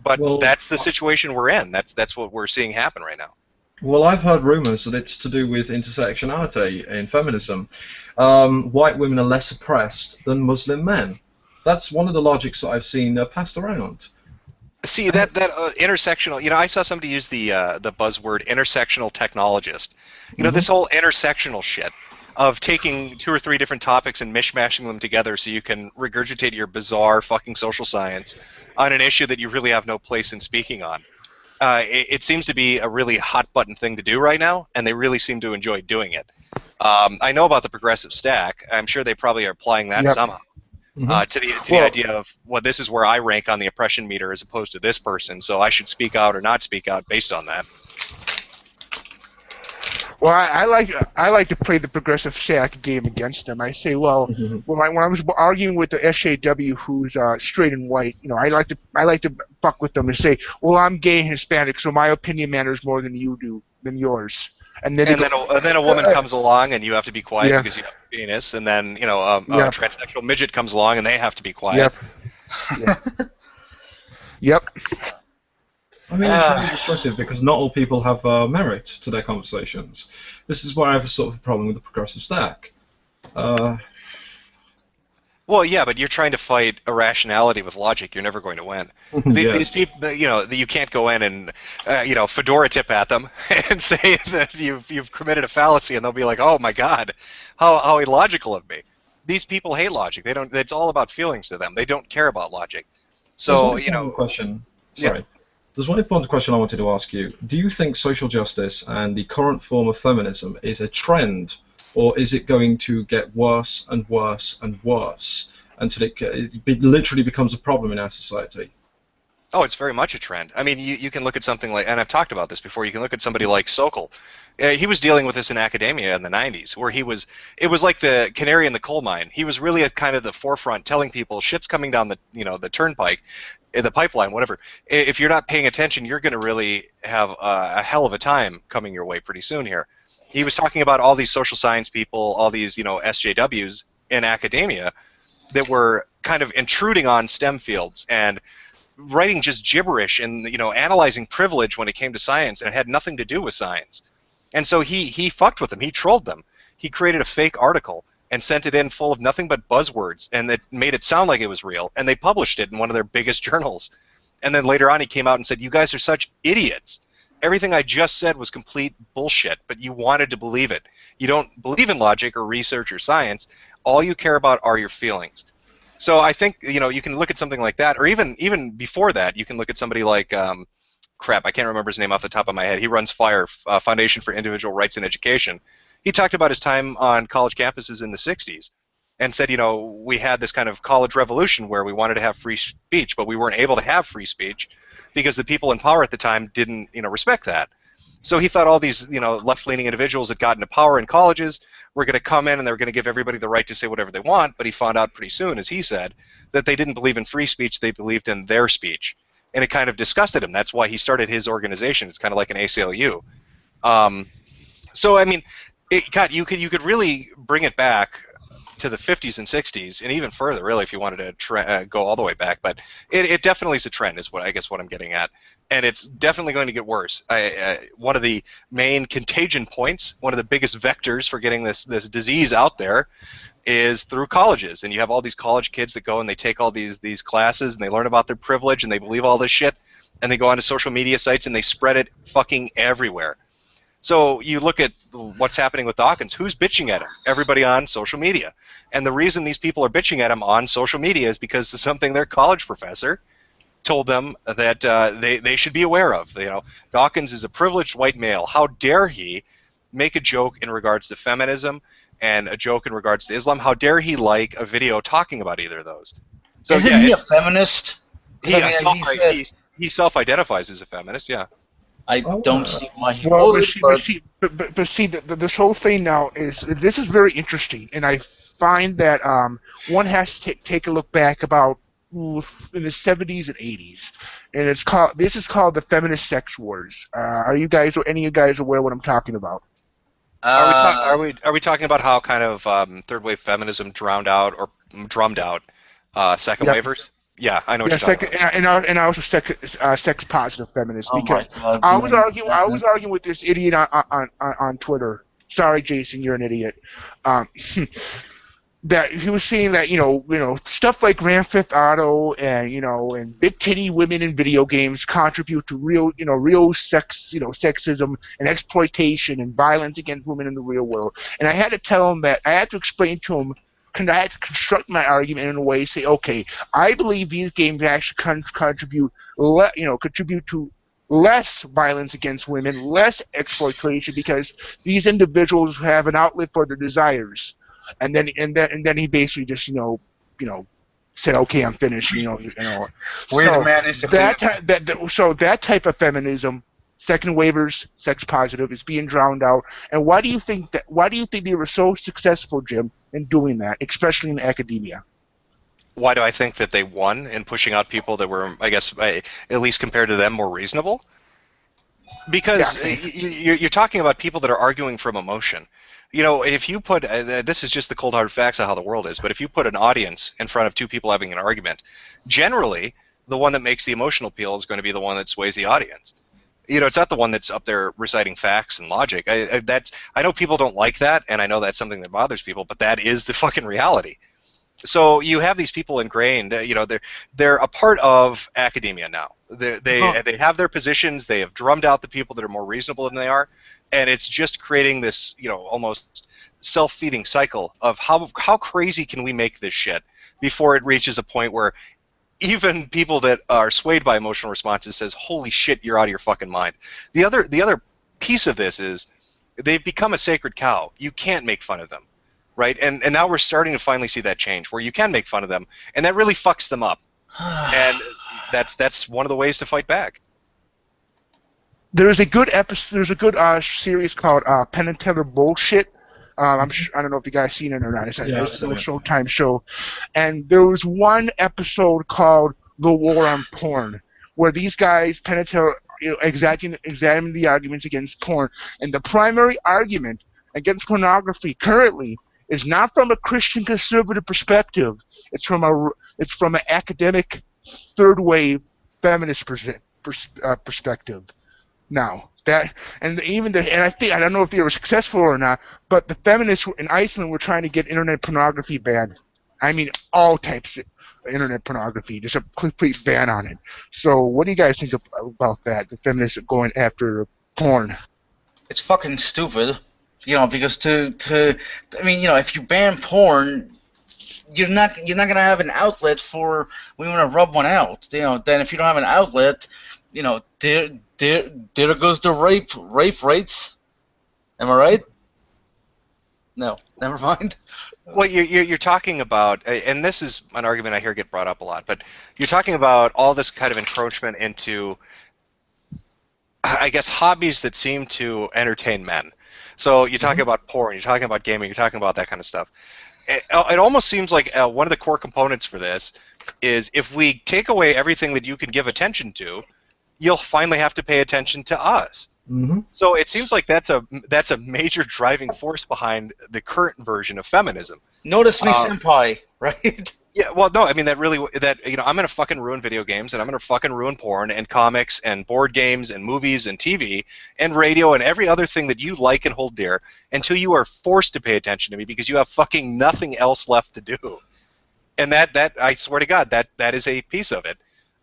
[SPEAKER 3] But that's the situation we're in. That's what we're seeing happen right now.
[SPEAKER 4] Well, I've heard rumors that it's to do with intersectionality in feminism. White women are less oppressed than Muslim men. That's one of the logics that I've seen passed around.
[SPEAKER 3] See, that intersectional, I saw somebody use the buzzword intersectional technologist. This whole intersectional shit of taking 2 or 3 different topics and mishmashing them together so you can regurgitate your bizarre fucking social science on an issue that you really have no place in speaking on. It seems to be a really hot button thing to do right now, and they really seem to enjoy doing it. I know about the progressive stack. I'm sure they probably are applying that somehow. To the idea of, well, this is where I rank on the oppression meter as opposed to this person, so I should speak out or not speak out based on that.
[SPEAKER 2] Well, I like to play the progressive stack game against them. I say, well, when I was arguing with the SJW who's straight and white, I like to fuck with them and say, well, I'm gay and Hispanic, so my opinion matters more than yours. And then
[SPEAKER 3] a woman comes along and you have to be quiet because you have a penis, and then a transsexual midget comes along and they have to be quiet.
[SPEAKER 2] Yep.
[SPEAKER 4] I mean, it's really destructive because not all people have merit to their conversations. This is where I have a sort of a problem with the progressive stack.
[SPEAKER 3] Well, yeah, but you're trying to fight irrationality with logic. You're never going to win. These people, you can't go in and, fedora tip at them and say that you've committed a fallacy, and they'll be like, "Oh my God, how illogical of me." These people hate logic. They don't. It's all about feelings to them. They don't care about logic. So
[SPEAKER 4] Question. Sorry. Yeah. There's one important question I wanted to ask you. Do you think social justice and the current form of feminism is a trend, or is it going to get worse and worse and worse until it literally becomes a problem in our society?
[SPEAKER 3] Oh, it's very much a trend. I mean, you can look at something like, and I've talked about this before, you can look at somebody like Sokol. He was dealing with this in academia in the 90s, where it was like the canary in the coal mine. He was really at kind of the forefront telling people, shit's coming down the turnpike, the pipeline, whatever. If you're not paying attention, you're going to really have a hell of a time coming your way pretty soon here. He was talking about all these social science people, all these, SJWs in academia that were kind of intruding on STEM fields and writing just gibberish and, analyzing privilege when it came to science, and it had nothing to do with science. And so he fucked with them. He trolled them. He created a fake article and sent it in full of nothing but buzzwords, and it made it sound like it was real, and they published it in one of their biggest journals. And then later on he came out and said, "You guys are such idiots. Everything I just said was complete bullshit, but you wanted to believe it. You don't believe in logic or research or science. All you care about are your feelings." So I think, you can look at something like that, or even before that, you can look at somebody like, crap, I can't remember his name off the top of my head. He runs FIRE, Foundation for Individual Rights in Education. He talked about his time on college campuses in the 60s and said, we had this kind of college revolution where we wanted to have free speech, but we weren't able to have free speech because the people in power at the time didn't, respect that. So he thought all these, left-leaning individuals that got into power in colleges were going to come in and they were going to give everybody the right to say whatever they want, but he found out pretty soon, as he said, that they didn't believe in free speech, they believed in their speech. And it kind of disgusted him. That's why he started his organization. It's kind of like an ACLU. So, I mean, you could really bring it back to the 50s and 60s, and even further, really, if you wanted to go all the way back. But it definitely is a trend, is what I'm getting at, and it's definitely going to get worse. One of the main contagion points, one of the biggest vectors for getting this disease out there, is through colleges. And you have all these college kids that go and they take all these classes and they learn about their privilege and they believe all this shit, and they go onto social media sites and they spread it fucking everywhere. So you look at what's happening with Dawkins. Who's bitching at him? Everybody on social media. And the reason these people are bitching at him on social media is because of something their college professor told them that they should be aware of. You know, Dawkins is a privileged white male. How dare he make a joke in regards to feminism and a joke in regards to Islam? How dare he like a video talking about either of those? So
[SPEAKER 1] Isn't he a feminist?
[SPEAKER 3] He self-identifies as a feminist. Yeah.
[SPEAKER 1] I don't see why he
[SPEAKER 2] Well,
[SPEAKER 1] would,
[SPEAKER 2] but see, this whole thing now this is very interesting, and I find that one has to take a look back about in the 70s and 80s, and this is called the feminist sex wars. Are you guys or any of you guys aware what I'm talking about?
[SPEAKER 3] Are we talking about how kind of third wave feminism drummed out second wavers? Yeah, I know what you're talking about.
[SPEAKER 2] And also sex positive feminists,
[SPEAKER 1] Oh
[SPEAKER 2] because
[SPEAKER 1] my God,
[SPEAKER 2] I was arguing with this idiot on Twitter. Sorry, Jason, you're an idiot. That he was saying that stuff like Grand Theft Auto and big titty women in video games contribute to real sexism and exploitation and violence against women in the real world. And I had to tell him that I had to explain to him. I had to construct my argument in a way, say, okay, I believe these games actually contribute to less violence against women, less exploitation, because these individuals have an outlet for their desires. And then he basically just said, okay, I'm finished. So that type of feminism, second waivers, sex positive, is being drowned out. And why do you think they were so successful, Jim, in doing that, especially in academia?
[SPEAKER 3] Why do I think that they won in pushing out people that were, I guess, at least compared to them, more reasonable? Because you're talking about people that are arguing from emotion. If you put this is just the cold hard facts of how the world is, but if you put an audience in front of two people having an argument, generally the one that makes the emotional appeal is going to be the one that sways the audience. It's not the one that's up there reciting facts and logic. I know people don't like that, and I know that's something that bothers people, but that is the fucking reality. So you have these people ingrained. They're a part of academia now. They have their positions. They have drummed out the people that are more reasonable than they are, and it's just creating this almost self-feeding cycle of how crazy can we make this shit before it reaches a point where even people that are swayed by emotional responses says, holy shit, you're out of your fucking mind. The other piece of this is they've become a sacred cow. You can't make fun of them, right? And now we're starting to finally see that change where you can make fun of them, and that really fucks them up. And that's one of the ways to fight back.
[SPEAKER 2] There's a good series called Penn and Teller Bullshit. I don't know if you guys seen it or not. It's a Showtime show, and there was one episode called "The War on Porn," where these guys, Penn and Teller, examine the arguments against porn, and the primary argument against pornography currently is not from a Christian conservative perspective. It's from an academic third wave feminist perspective. Now that and I don't know if they were successful or not, but the feminists in Iceland were trying to get internet pornography banned. I mean, all types of internet pornography, just a complete ban on it. So, what do you guys think about that? The feminists going after porn?
[SPEAKER 1] It's fucking stupid, because if you ban porn, you're not gonna have an outlet for women to rub one out. Then if you don't have an outlet, there goes the rape rates. Am I right? No, never mind.
[SPEAKER 3] Well, you're talking about, and this is an argument I hear get brought up a lot, but you're talking about all this kind of encroachment into, I guess, hobbies that seem to entertain men. So you're talking about porn, you're talking about gaming, you're talking about that kind of stuff. It almost seems like one of the core components for this is if we take away everything that you can give attention to, you'll finally have to pay attention to us.
[SPEAKER 4] Mm-hmm.
[SPEAKER 3] So it seems like that's a major driving force behind the current version of feminism.
[SPEAKER 1] Notice me, senpai, right?
[SPEAKER 3] Yeah, well, no, I mean, I'm going to fucking ruin video games, and I'm going to fucking ruin porn, and comics, and board games, and movies, and TV, and radio, and every other thing that you like and hold dear, until you are forced to pay attention to me because you have fucking nothing else left to do. And that I swear to God, that is a piece of it,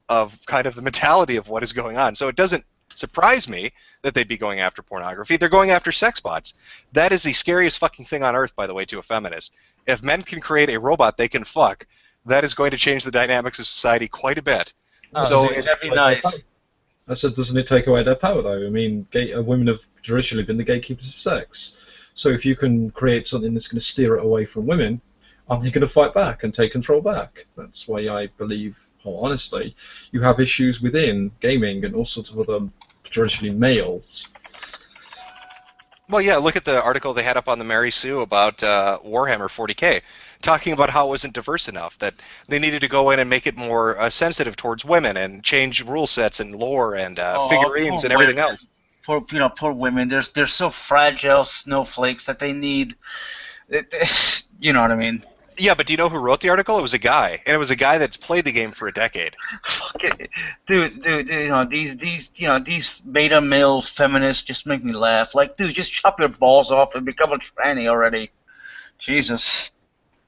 [SPEAKER 3] of kind of the mentality of what is going on. So it doesn't surprise me that they'd be going after pornography. They're going after sex bots. That is the scariest fucking thing on earth, by the way, to a feminist. If men can create a robot they can fuck, that is going to change the dynamics of society quite a bit.
[SPEAKER 1] So that'd be nice.
[SPEAKER 4] I said, doesn't it take away their power, though? I mean, women have traditionally been the gatekeepers of sex. So if you can create something that's going to steer it away from women, aren't they going to fight back and take control back? That's why I believe, honestly, you have issues within gaming and all sorts of other traditionally males.
[SPEAKER 3] Well, yeah, look at the article they had up on the Mary Sue about Warhammer 40K, talking about how it wasn't diverse enough, that they needed to go in and make it more sensitive towards women and change rule sets and lore and figurines and everything else.
[SPEAKER 1] Poor women. They're so fragile snowflakes that they need. You know what I mean?
[SPEAKER 3] Yeah, but do you know who wrote the article? It was a guy, and it was a guy that's played the game for a decade.
[SPEAKER 1] Fuck it. Dude, these beta male feminists just make me laugh. Like, dude, just chop your balls off and become a tranny already. Jesus.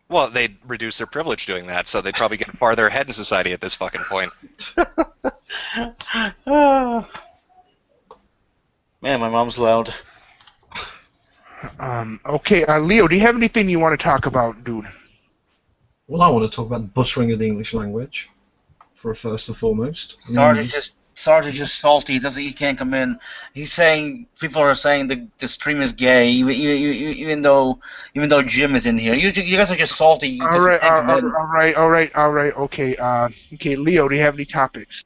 [SPEAKER 3] Well, they'd reduce their privilege doing that, so they'd probably get farther ahead in society at this fucking point.
[SPEAKER 1] Man, my mom's loud.
[SPEAKER 2] Okay, Leo, do you have anything you want to talk about, dude?
[SPEAKER 4] Well, I want to talk about the butchering of the English language, for first and foremost.
[SPEAKER 1] Sarge is just salty. He can't come in. He's saying people are saying the stream is gay, even though Jim is in here. You guys are just salty.
[SPEAKER 2] All right. Okay, Leo, do you have any topics?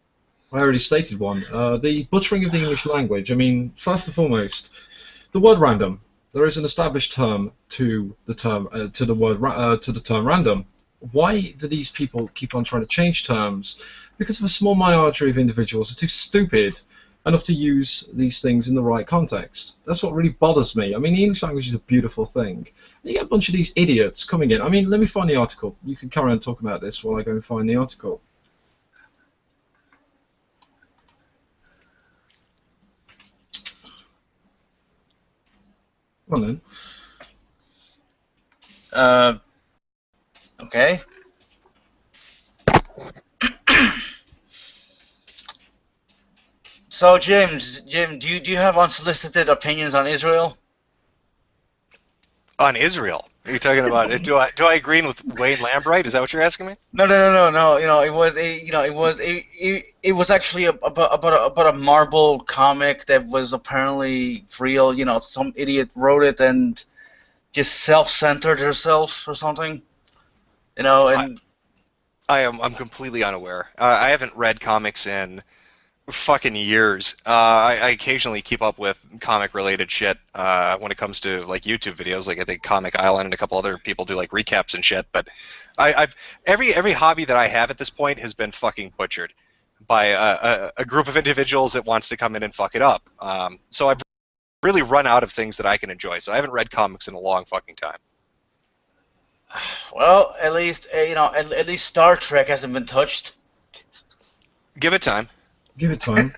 [SPEAKER 4] I already stated one. The butchering of the English language. I mean, first and foremost, the word random. There is an established term to the term to the term random. Why do these people keep on trying to change terms? Because of a small minority of individuals are too stupid enough to use these things in the right context. That's what really bothers me. I mean, the English language is a beautiful thing. And you get a bunch of these idiots coming in. I mean, let me find the article. You can carry on talking about this while I go and find the article. Come on then.
[SPEAKER 1] Okay. So, Jim, do you have unsolicited opinions on Israel?
[SPEAKER 3] On Israel? Are you talking about? Do I agree with Wayne Lambright? Is that what you're asking me?
[SPEAKER 1] No. It was actually about a Marvel comic that was apparently real. You know, some idiot wrote it and just self-centered herself or something. You know, and
[SPEAKER 3] I'm completely unaware. I haven't read comics in fucking years. I occasionally keep up with comic-related shit when it comes to like YouTube videos. Like I think Comic Island and a couple other people do like recaps and shit. But every hobby that I have at this point has been fucking butchered by a group of individuals that wants to come in and fuck it up. So I've really run out of things that I can enjoy. So I haven't read comics in a long fucking time.
[SPEAKER 1] Well, at least at least Star Trek hasn't been touched.
[SPEAKER 3] Give it time.
[SPEAKER 4] Give it time.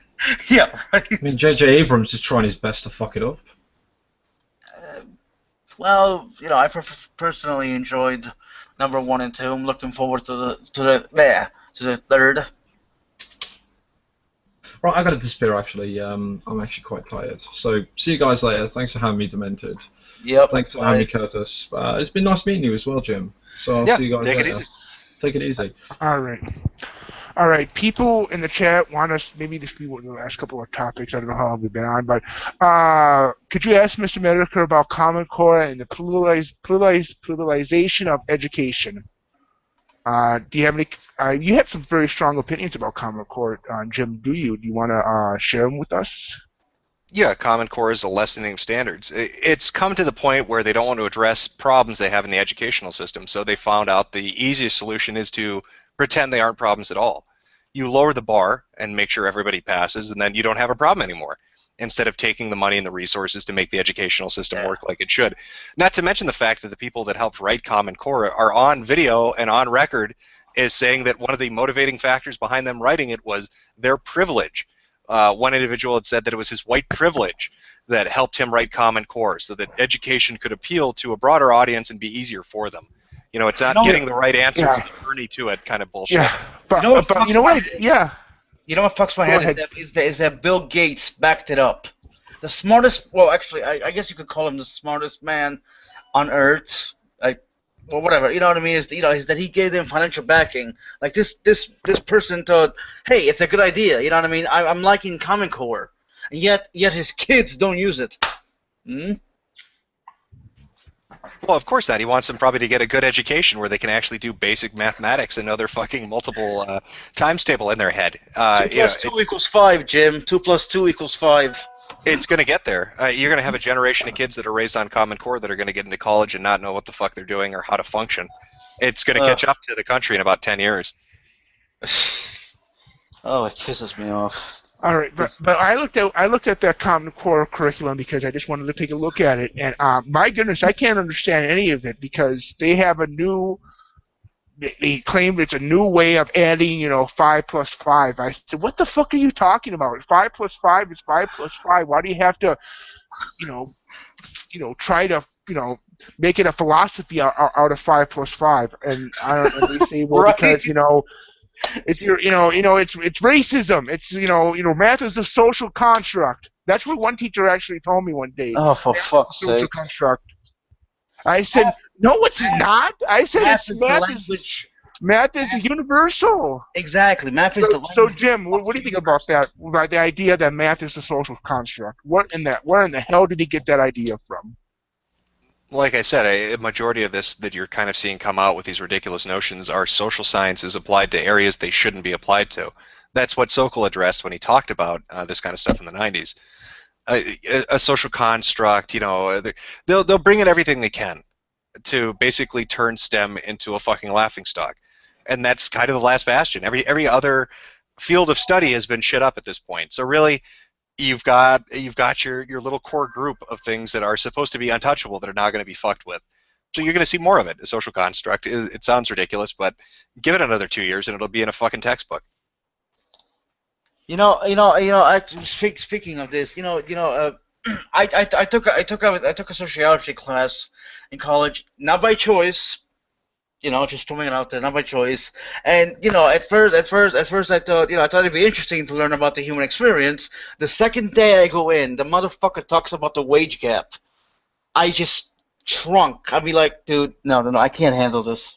[SPEAKER 1] Yeah, right.
[SPEAKER 4] I mean, J.J. Abrams is trying his best to fuck it up.
[SPEAKER 1] Well, I personally enjoyed number 1 and 2. I'm looking forward to the third.
[SPEAKER 4] Right, I got to disappear actually. I'm actually quite tired. So see you guys later. Thanks for having me, Demented.
[SPEAKER 1] Yep.
[SPEAKER 4] Thanks for having me, Curtis. It's been nice meeting you as well, Jim. So I'll see you guys later.
[SPEAKER 3] Take it easy.
[SPEAKER 4] Take it easy.
[SPEAKER 2] All right. People in the chat want us maybe this be one of the last couple of topics. I don't know how long we've been on, but could you ask Mr. Metokur about Common Core and the pluralization of education? Do you have any? You have some very strong opinions about Common Core, Jim. Do you? Do you want to share them with us?
[SPEAKER 3] Yeah, Common Core is a lessening of standards. It's come to the point where they don't want to address problems they have in the educational system, so they found out the easiest solution is to pretend they aren't problems at all. You lower the bar and make sure everybody passes, and then you don't have a problem anymore, instead of taking the money and the resources to make the educational system work like it should. Not to mention the fact that the people that helped write Common Core are on video and on record as saying that one of the motivating factors behind them writing it was their privilege. One individual had said that it was his white privilege that helped him write Common Core so that education could appeal to a broader audience and be easier for them. You know, it's not getting the right answers, the journey to it kind of bullshit.
[SPEAKER 2] Yeah, but you know what? Yeah.
[SPEAKER 1] You know what fucks my
[SPEAKER 2] Go
[SPEAKER 1] head
[SPEAKER 2] ahead.
[SPEAKER 1] is that Bill Gates backed it up. The smartest, well, actually, I guess you could call him the smartest man on Earth. Like, well, whatever. You know what I mean? Is that he gave them financial backing. Like this person thought, hey, it's a good idea. You know what I mean? I'm liking Common Core, and yet his kids don't use it. Hmm?
[SPEAKER 3] Well, of course not. He wants them probably to get a good education where they can actually do basic mathematics and know their fucking multiple times table in their head.
[SPEAKER 1] 2 plus 2 equals 5, Jim. 2 plus 2 equals 5.
[SPEAKER 3] It's going to get there. You're going to have a generation of kids that are raised on Common Core that are going to get into college and not know what the fuck they're doing or how to function. It's going to catch up to the country in about 10 years.
[SPEAKER 1] Oh, it pisses me off.
[SPEAKER 2] All right, but I looked at that Common Core curriculum because I just wanted to take a look at it, and my goodness, I can't understand any of it because they have a new. They claim it's a new way of adding, 5 plus 5. I said, what the fuck are you talking about? 5 plus 5 is 5 plus 5. Why do you have to, try to, make it a philosophy out of 5 plus 5? And I don't know. They say, well,
[SPEAKER 1] Right.
[SPEAKER 2] because it's it's racism. It's math is a social construct. That's what one teacher actually told me one day.
[SPEAKER 1] Oh, for fuck's
[SPEAKER 2] Social
[SPEAKER 1] sake.
[SPEAKER 2] construct. I said, no, it's not. I said
[SPEAKER 1] Math
[SPEAKER 2] it's
[SPEAKER 1] is the language.
[SPEAKER 2] Math is universal.
[SPEAKER 1] Exactly. Math is the language.
[SPEAKER 2] So Jim, what do you think about that? About the idea that math is a social construct? Where in the hell did he get that idea from?
[SPEAKER 3] Like I said, a majority of this that you're kind of seeing come out with these ridiculous notions are social sciences applied to areas they shouldn't be applied to. That's what Sokol addressed when he talked about this kind of stuff in the 90s. A social construct, they'll bring in everything they can to basically turn STEM into a fucking laughingstock, and that's kind of the last bastion. Every other field of study has been shit up at this point. So really, you've got your little core group of things that are supposed to be untouchable that are now going to be fucked with. So you're going to see more of it. A social construct. It sounds ridiculous, but give it another 2 years and it'll be in a fucking textbook.
[SPEAKER 1] Speaking of this, I took a sociology class in college, not by choice, just throwing it out there, not by choice. And at first I thought, I thought it'd be interesting to learn about the human experience. The second day I go in, the motherfucker talks about the wage gap. I just shrunk. I'd be like, dude, no, I can't handle this.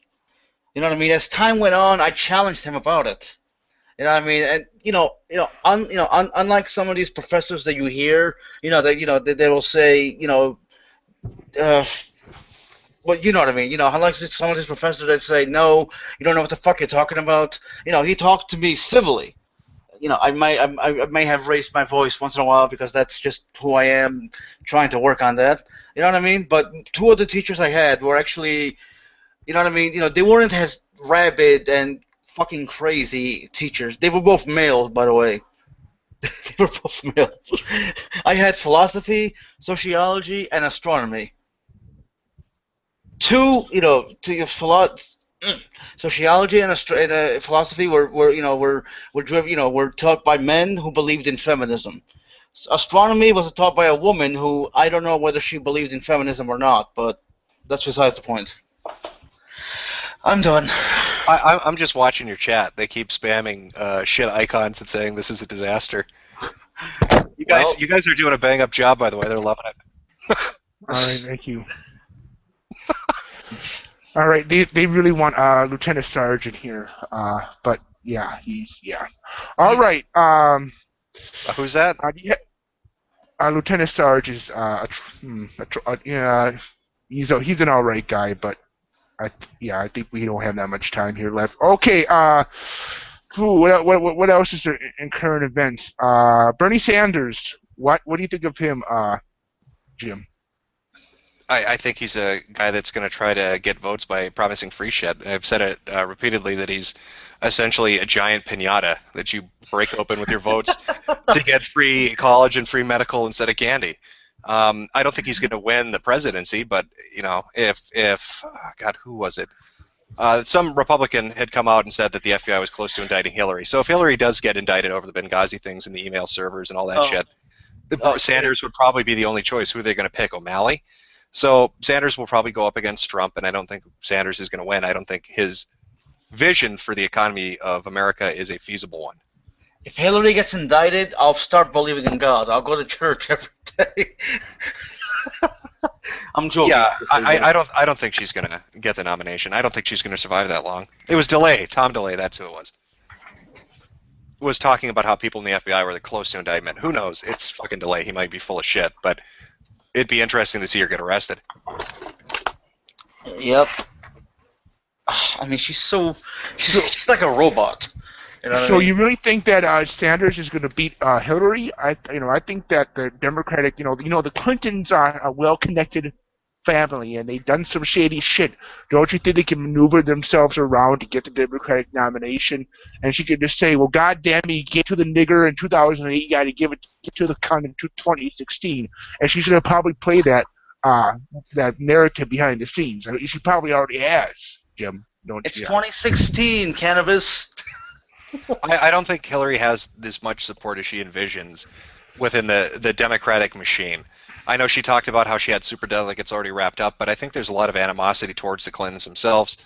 [SPEAKER 1] You know what I mean? As time went on, I challenged him about it. You know what I mean? And unlike some of these professors that you hear, they will say, well, you know what I mean? Unlike some of these professors that say, no, you don't know what the fuck you're talking about. He talked to me civilly. I may have raised my voice once in a while because that's just who I am, trying to work on that. You know what I mean? But two of the teachers I had were actually, you know what I mean? They weren't as rabid and fucking crazy teachers. They were both male, by the way. They were both male. I had philosophy, sociology, and astronomy. Sociology and philosophy were taught by men who believed in feminism. Astronomy was taught by a woman who I don't know whether she believed in feminism or not, but that's besides the point. I'm done.
[SPEAKER 3] I'm just watching your chat. They keep spamming shit icons and saying this is a disaster. You guys are doing a bang up job, by the way. They're loving it.
[SPEAKER 2] All right, thank you. All right, they really want Lieutenant Sergeant here, but yeah, All right.
[SPEAKER 3] Who's that?
[SPEAKER 2] Lieutenant Sarge is he's an all right guy, but I think we don't have that much time here left. Okay, what else is there in current events? Bernie Sanders. What do you think of him, Jim?
[SPEAKER 3] I think he's a guy that's going to try to get votes by promising free shit. I've said it repeatedly that he's essentially a giant piñata that you break open with your votes to get free college and free medical instead of candy. I don't think he's going to win the presidency, but if God, who was it? Some Republican had come out and said that the FBI was close to indicting Hillary. So if Hillary does get indicted over the Benghazi things and the email servers and all that shit, Sanders would probably be the only choice. Who are they going to pick? O'Malley? So Sanders will probably go up against Trump, and I don't think Sanders is going to win. I don't think his vision for the economy of America is a feasible one.
[SPEAKER 1] If Hillary gets indicted, I'll start believing in God. I'll go to church every day. I'm joking.
[SPEAKER 3] Yeah, I don't think she's gonna get the nomination. I don't think she's gonna survive that long. It was DeLay, Tom DeLay. That's who it was. Was talking about how people in the FBI were close to indictment. Who knows? It's fucking DeLay. He might be full of shit, but it'd be interesting to see her get arrested.
[SPEAKER 1] Yep. I mean, she's like a robot. You know what I mean?
[SPEAKER 2] You really think that Sanders is going to beat Hillary? I think that the Democratic, the Clintons are a well-connected family, and they've done some shady shit. Don't you think they can maneuver themselves around to get the Democratic nomination? And she could just say, well, goddamn me, get to the nigger in 2008, you got to get to the cunt in 2016. And she's going to probably play that narrative behind the scenes. I mean, she probably already has, Jim.
[SPEAKER 1] It's 2016, cannabis.
[SPEAKER 3] I don't think Hillary has this much support as she envisions within the Democratic machine. I know she talked about how she had superdelegates already wrapped up, but I think there's a lot of animosity towards the Clintons themselves,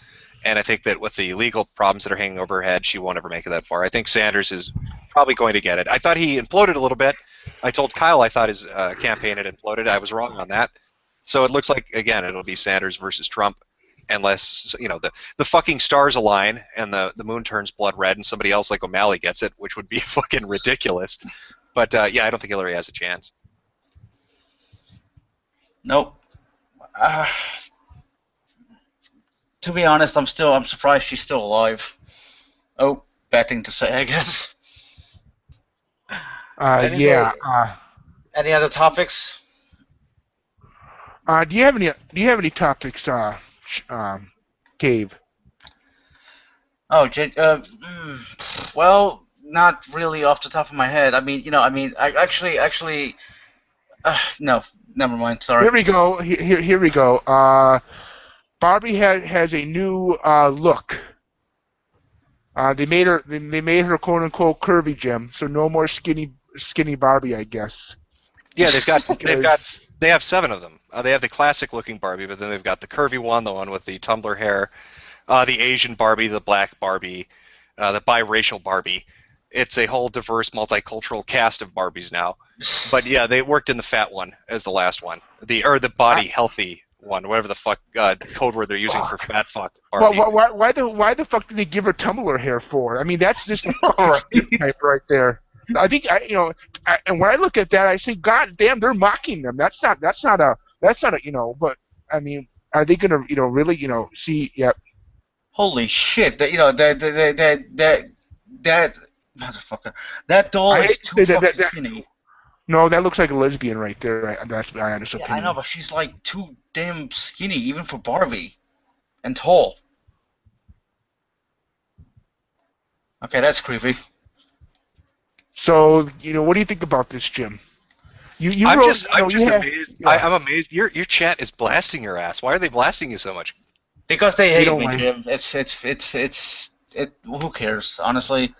[SPEAKER 3] and I think that with the legal problems that are hanging over her head, she won't ever make it that far. I think Sanders is probably going to get it. I thought he imploded a little bit. I told Kyle I thought his campaign had imploded. I was wrong on that. So it looks like, again, it'll be Sanders versus Trump, unless the fucking stars align and the moon turns blood red and somebody else like O'Malley gets it, which would be fucking ridiculous. But yeah, I don't think Hillary has a chance.
[SPEAKER 1] Nope. To be honest, I'm surprised she's still alive. Oh, bad thing to say, I guess.
[SPEAKER 2] Yeah.
[SPEAKER 1] Any other topics?
[SPEAKER 2] Do you have any topics, Cave?
[SPEAKER 1] Oh, well, not really off the top of my head. I mean, I actually, no, never mind. Sorry.
[SPEAKER 2] Here we go. Here we go. Barbie has a new look. They made her quote unquote curvy, Jim. So no more skinny Barbie, I guess.
[SPEAKER 3] Yeah, they have 7 of them. They have the classic looking Barbie, but then they've got the curvy one, the one with the tumbler hair, the Asian Barbie, the black Barbie, the biracial Barbie. It's a whole diverse, multicultural cast of Barbies now. But yeah, they worked in the fat one as the last one, the body healthy one, whatever the fuck code word they're using for fat fuck Barbie.
[SPEAKER 2] Why the fuck did they give her tumbler hair for? I mean, that's just a type right there. I think and when I look at that, I say, God damn, they're mocking them. That's not a But I mean, are they gonna really see? Yep.
[SPEAKER 1] Holy shit! That motherfucker. That doll is too fucking skinny.
[SPEAKER 2] No, that looks like a lesbian right there. That's my honest opinion.
[SPEAKER 1] I know, but she's like too damn skinny, even for Barbie, and tall. Okay, that's creepy.
[SPEAKER 2] So, what do you think about this, Jim?
[SPEAKER 3] I'm just amazed. Yeah. I'm amazed. Your chat is blasting your ass. Why are they blasting you so much?
[SPEAKER 1] Because they hate me, Jim. It's who cares, honestly.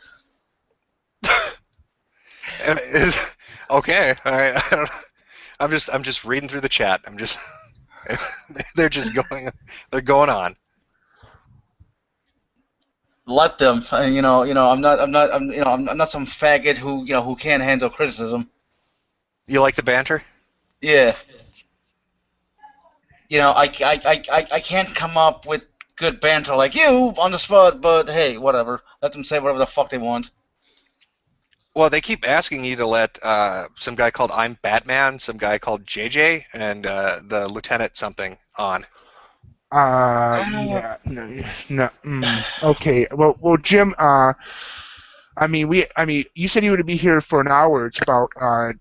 [SPEAKER 3] Okay, all right. I'm just reading through the chat. They're going on.
[SPEAKER 1] Let them. I'm not some faggot who can't handle criticism.
[SPEAKER 3] You like the banter?
[SPEAKER 1] Yeah. I can't come up with good banter like you on the spot, but hey, whatever. Let them say whatever the fuck they want.
[SPEAKER 3] Well, they keep asking you to let some guy called I'm Batman, some guy called JJ, and the Lieutenant something on.
[SPEAKER 2] Yeah, no. Okay. Well, Jim. You said you were to be here for an hour. It's about about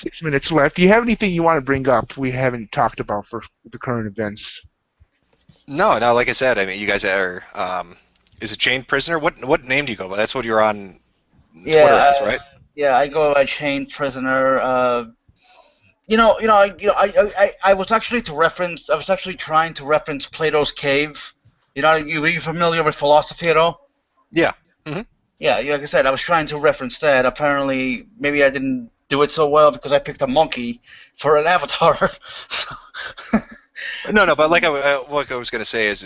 [SPEAKER 2] 6 minutes left. Do you have anything you want to bring up we haven't talked about for the current events?
[SPEAKER 3] No. Like I said, I mean, you guys are. Is it chained prisoner? What name do you go by? That's what you're on Twitter as, right?
[SPEAKER 1] Yeah, I go by chained prisoner. I was actually trying to reference Plato's Cave. Are you familiar with philosophy at all?
[SPEAKER 3] Yeah. Mm-hmm.
[SPEAKER 1] Yeah, like I said, I was trying to reference that. Apparently, maybe I didn't do it so well because I picked a monkey for an avatar.
[SPEAKER 3] No, but what I was going to say is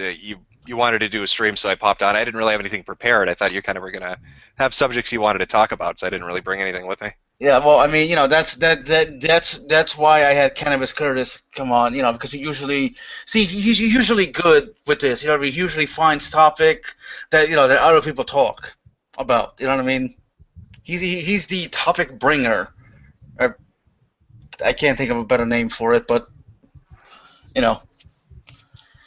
[SPEAKER 3] you wanted to do a stream, so I popped on. I didn't really have anything prepared. I thought you kind of were gonna have subjects you wanted to talk about, so I didn't really bring anything with me.
[SPEAKER 1] Yeah, well, I mean, that's why I had Cannabis Curtis come on, because he's usually good with this. He usually finds topic that other people talk about. You know what I mean? He's the topic bringer. I can't think of a better name for it, but you know.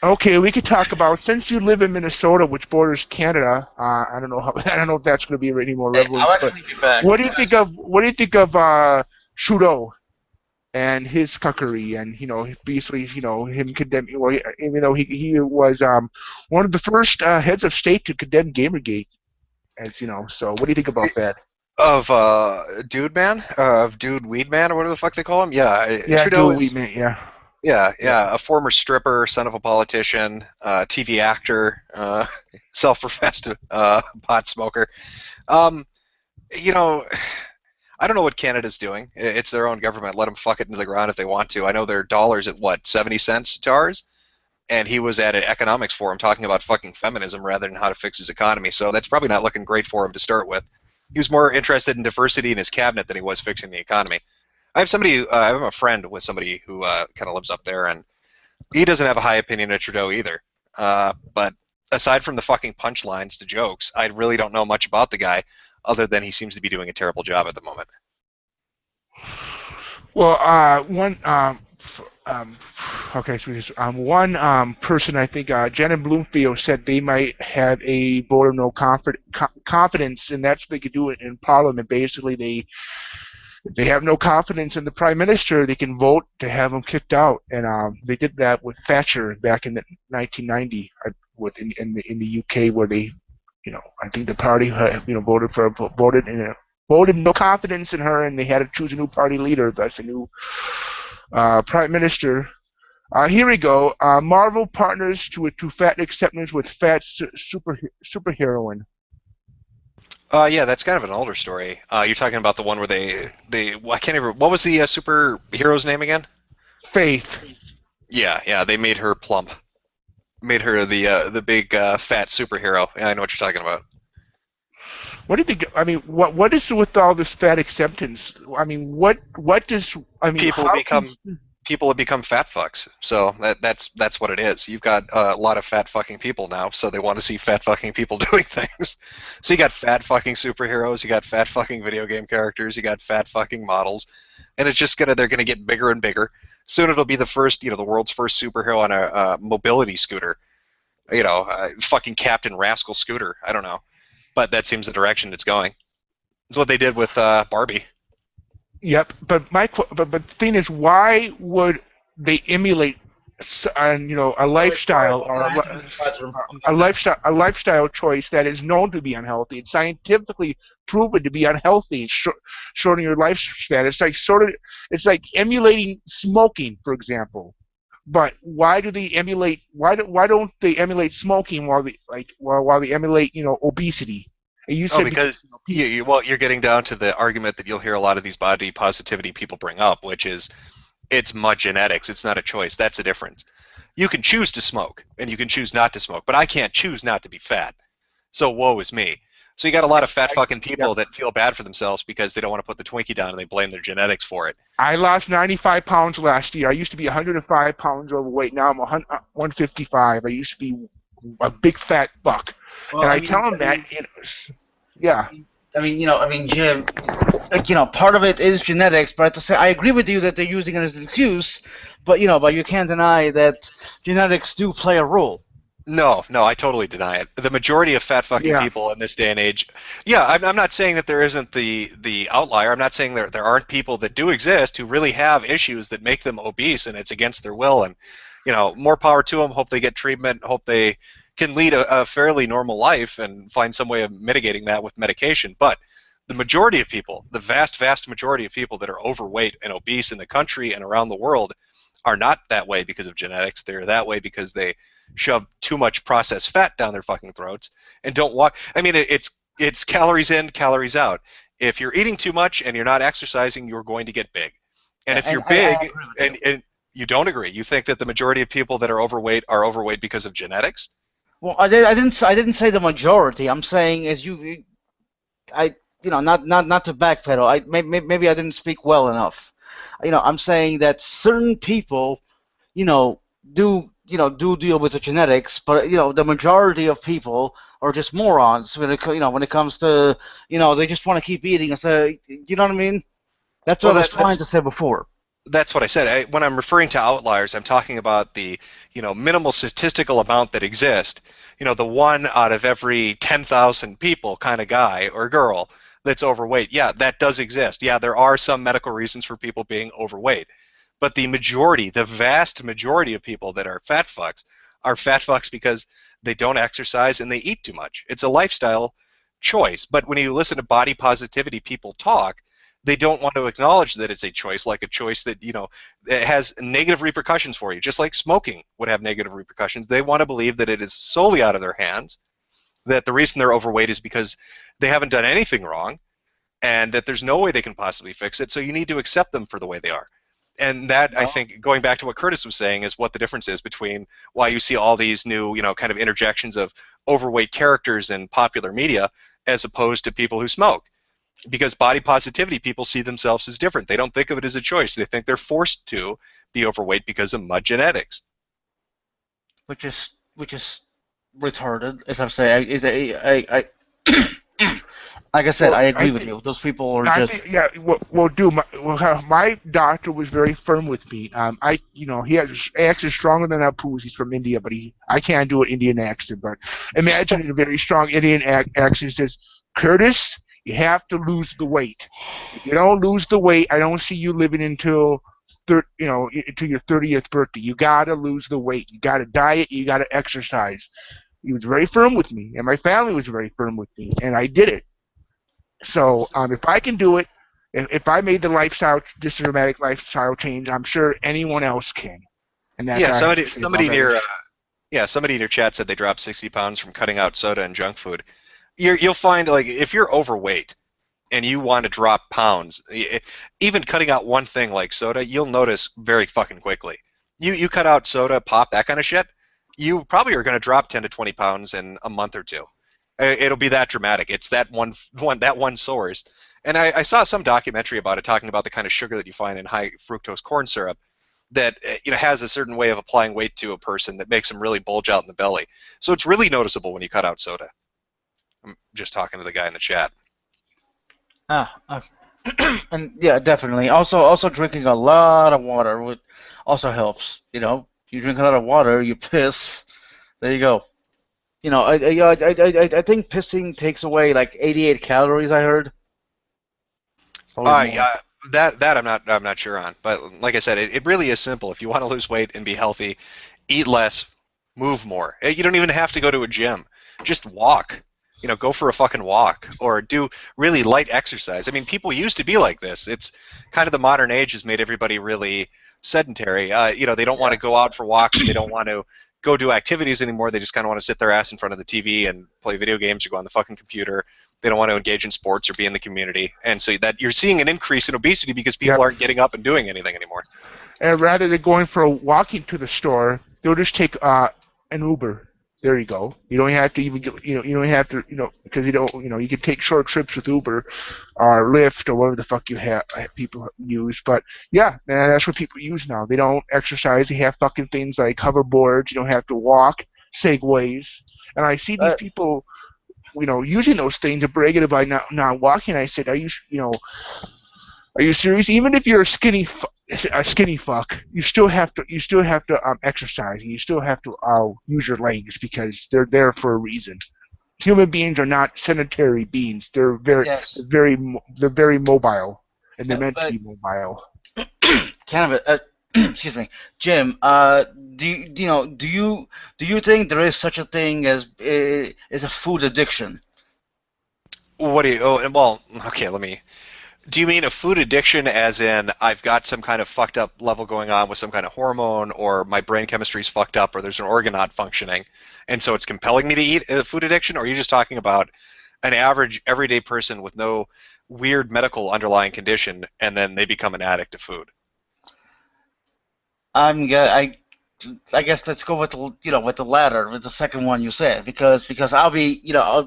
[SPEAKER 2] Okay, we could talk about, since you live in Minnesota, which borders Canada. I don't know I don't know if that's going to be any more relevant.
[SPEAKER 1] I'll actually be back.
[SPEAKER 2] What do you think of Trudeau and his cuckery, and basically him condemning? Well, even though he was one of the first heads of state to condemn Gamergate, as you know. So what do you think about that?
[SPEAKER 3] Of Dude Man, of Dude Weed Man, or whatever the fuck they call him. Yeah, Trudeau
[SPEAKER 2] Dude
[SPEAKER 3] is.
[SPEAKER 2] Weed Man, yeah.
[SPEAKER 3] Yeah, a former stripper, son of a politician, TV actor, self-professed pot smoker. You know, I don't know what Canada's doing. It's their own government. Let them fuck it into the ground if they want to. I know their dollar's at, what, 70 cents to ours? And he was at an economics forum talking about fucking feminism rather than how to fix his economy, so that's probably not looking great for him to start with. He was more interested in diversity in his cabinet than he was fixing the economy. I have a friend with somebody who kind of lives up there, and he doesn't have a high opinion of Trudeau either. But aside from the fucking punchlines to jokes, I really don't know much about the guy, other than he seems to be doing a terrible job at the moment.
[SPEAKER 2] Well, one person, I think, Janet Bloomfield, said they might have a vote of no confidence, and that's what they could do it in Parliament. Basically, if they have no confidence in the Prime Minister, they can vote to have him kicked out. And they did that with Thatcher back in 1990 in the UK, where they, I think the party, voted no confidence in her, and they had to choose a new party leader, thus a new Prime Minister. Here we go. Marvel partners to fat acceptance with fat superheroine.
[SPEAKER 3] Yeah, that's kind of an older story. You're talking about the one where I can't even. What was the superhero's name again?
[SPEAKER 2] Faith.
[SPEAKER 3] Yeah, they made her plump. Made her the big fat superhero. Yeah, I know what you're talking about.
[SPEAKER 2] What do you think? I mean, what is with all this fat acceptance? I mean, what does
[SPEAKER 3] people have become fat fucks. So that's what it is. You've got a lot of fat fucking people now, so they want to see fat fucking people doing things. So you got fat fucking superheroes, you got fat fucking video game characters, you got fat fucking models, and it's just they're gonna get bigger and bigger. Soon it'll be the world's first superhero on a mobility scooter. Fucking Captain Rascal scooter. I don't know, but that seems the direction it's going. It's what they did with Barbie.
[SPEAKER 2] Yep, but the thing is, why would they emulate, a lifestyle or a lifestyle choice that is known to be unhealthy? It's scientifically proven to be unhealthy, shortening your lifespan. It's like emulating smoking, for example. But why do they emulate? Why don't they emulate smoking while they emulate obesity?
[SPEAKER 3] Because you're getting down to the argument that you'll hear a lot of these body positivity people bring up, which is it's mud genetics. It's not a choice. That's the difference. You can choose to smoke, and you can choose not to smoke, but I can't choose not to be fat. So woe is me. So you got a lot of fat fucking people that feel bad for themselves because they don't want to put the Twinkie down and they blame their genetics for it.
[SPEAKER 2] I lost 95 pounds last year. I used to be 105 pounds overweight. Now I'm 155. I used to be a big fat buck. Well, and I tell them that, yeah.
[SPEAKER 1] I mean, Jim, part of it is genetics, but to say, I agree with you that they're using it as an excuse, but you can't deny that genetics do play a role.
[SPEAKER 3] No, I totally deny it. The majority of fat fucking people in this day and age, I'm not saying that there isn't the outlier. I'm not saying there aren't people that do exist who really have issues that make them obese and it's against their will, and more power to them. Hope they get treatment. Hope they can lead a fairly normal life and find some way of mitigating that with medication. But the majority of people, the vast majority of people that are overweight and obese in the country and around the world are not that way because of genetics. They're that way because they shove too much processed fat down their fucking throats and don't walk. I mean, it's calories in, calories out. If you're eating too much and you're not exercising, you're going to get big. And if you're big and you don't agree, you think that the majority of people that are overweight because of genetics?
[SPEAKER 1] Well, I didn't say the majority. I'm saying as I, not to backpedal. Maybe I didn't speak well enough. I'm saying that certain people, you know, do deal with the genetics, but the majority of people are just morons when it comes to, they just want to keep eating. And so, you know what I mean? That's what
[SPEAKER 3] Well,
[SPEAKER 1] I was trying to say before.
[SPEAKER 3] that's what I said. When I'm referring to outliers, I'm talking about the, minimal statistical amount that exist. The one out of every 10,000 people kind of guy or girl that's overweight. Yeah, that does exist. Yeah, there are some medical reasons for people being overweight. But the majority, the vast majority of people that are fat fucks because they don't exercise and they eat too much. It's a lifestyle choice. But when you listen to body positivity people talk, they don't want to acknowledge that it's a choice, like a choice that, it has negative repercussions for you, just like smoking would have negative repercussions. They want to believe that it is solely out of their hands, that the reason they're overweight is because they haven't done anything wrong, and that there's no way they can possibly fix it, so you need to accept them for the way they are. And that, I think, going back to what Curtis was saying, is what the difference is between why you see all these new, kind of interjections of overweight characters in popular media as opposed to people who smoke. Because body positivity people see themselves as different. They don't think of it as a choice. They think they're forced to be overweight because of mud genetics.
[SPEAKER 1] Which is retarded, as I say. Like I said,
[SPEAKER 2] Well,
[SPEAKER 1] I
[SPEAKER 2] I
[SPEAKER 1] agree with
[SPEAKER 2] think
[SPEAKER 1] you. Those people are
[SPEAKER 2] I
[SPEAKER 1] just
[SPEAKER 2] think, yeah. My doctor was very firm with me. He has an accent stronger than Apu's. He's from India, but I can't do an Indian accent. But imagine a very strong Indian accent. He says, "Curtis, you have to lose the weight. If you don't lose the weight, I don't see you living until your 30th birthday. You gotta lose the weight. You gotta diet. You gotta exercise." He was very firm with me, and my family was very firm with me, and I did it. So if I can do it, if I made this dramatic lifestyle change, I'm sure anyone else can. And that's
[SPEAKER 3] Yeah,
[SPEAKER 2] what I have to say about
[SPEAKER 3] somebody in
[SPEAKER 2] that.
[SPEAKER 3] somebody in your chat said they dropped 60 pounds from cutting out soda and junk food. You'll find, like, if you're overweight and you want to drop pounds, even cutting out one thing like soda, you'll notice very fucking quickly. You cut out soda, pop, that kind of shit, you probably are going to drop 10 to 20 pounds in a month or two. It'll be that dramatic. It's that one source. And I saw some documentary about it, talking about the kind of sugar that you find in high fructose corn syrup that has a certain way of applying weight to a person that makes them really bulge out in the belly. So it's really noticeable when you cut out soda. I'm just talking to the guy in the chat.
[SPEAKER 1] ah, and yeah, definitely. Also drinking a lot of water also helps. You drink a lot of water, you piss. There you go. I think pissing takes away like 88 calories. I heard. Probably more.
[SPEAKER 3] Yeah, that I'm not sure on. But like I said, it really is simple. If you want to lose weight and be healthy, eat less, move more. You don't even have to go to a gym. Just walk. Go for a fucking walk or do really light exercise. I mean, people used to be like this. It's kind of the modern age has made everybody really sedentary. They don't want to go out for walks. They don't want to go do activities anymore. They just kind of want to sit their ass in front of the TV and play video games or go on the fucking computer. They don't want to engage in sports or be in the community. And so that you're seeing an increase in obesity because people aren't getting up and doing anything anymore.
[SPEAKER 2] And rather than going for walking to the store, they'll just take an Uber. There you go. You don't have to even get, you don't have to, because you can take short trips with Uber or Lyft or whatever the fuck you have people use. But yeah, man, that's what people use now. They don't exercise. They have fucking things like hoverboards. You don't have to walk, segways. And I see these people, using those things and bragging about not walking. I said, are you serious? Even if you're a skinny fuck, you still have to exercise, and you still have to use your legs because they're there for a reason. Human beings are not sedentary beings. They're
[SPEAKER 1] Yes.
[SPEAKER 2] they're very mobile, and they're meant to
[SPEAKER 1] But
[SPEAKER 2] be mobile.
[SPEAKER 1] kind of excuse me, Jim. Do you think there is such a thing as a food addiction?
[SPEAKER 3] What do you? Oh, well, okay. Do you mean a food addiction as in I've got some kind of fucked up level going on with some kind of hormone, or my brain chemistry's fucked up, or there's an organ not functioning, and so it's compelling me to eat? A food addiction? Or are you just talking about an average everyday person with no weird medical underlying condition, and then they become an addict to food?
[SPEAKER 1] I'm I guess let's go with the latter, with the second one you said, because I'll be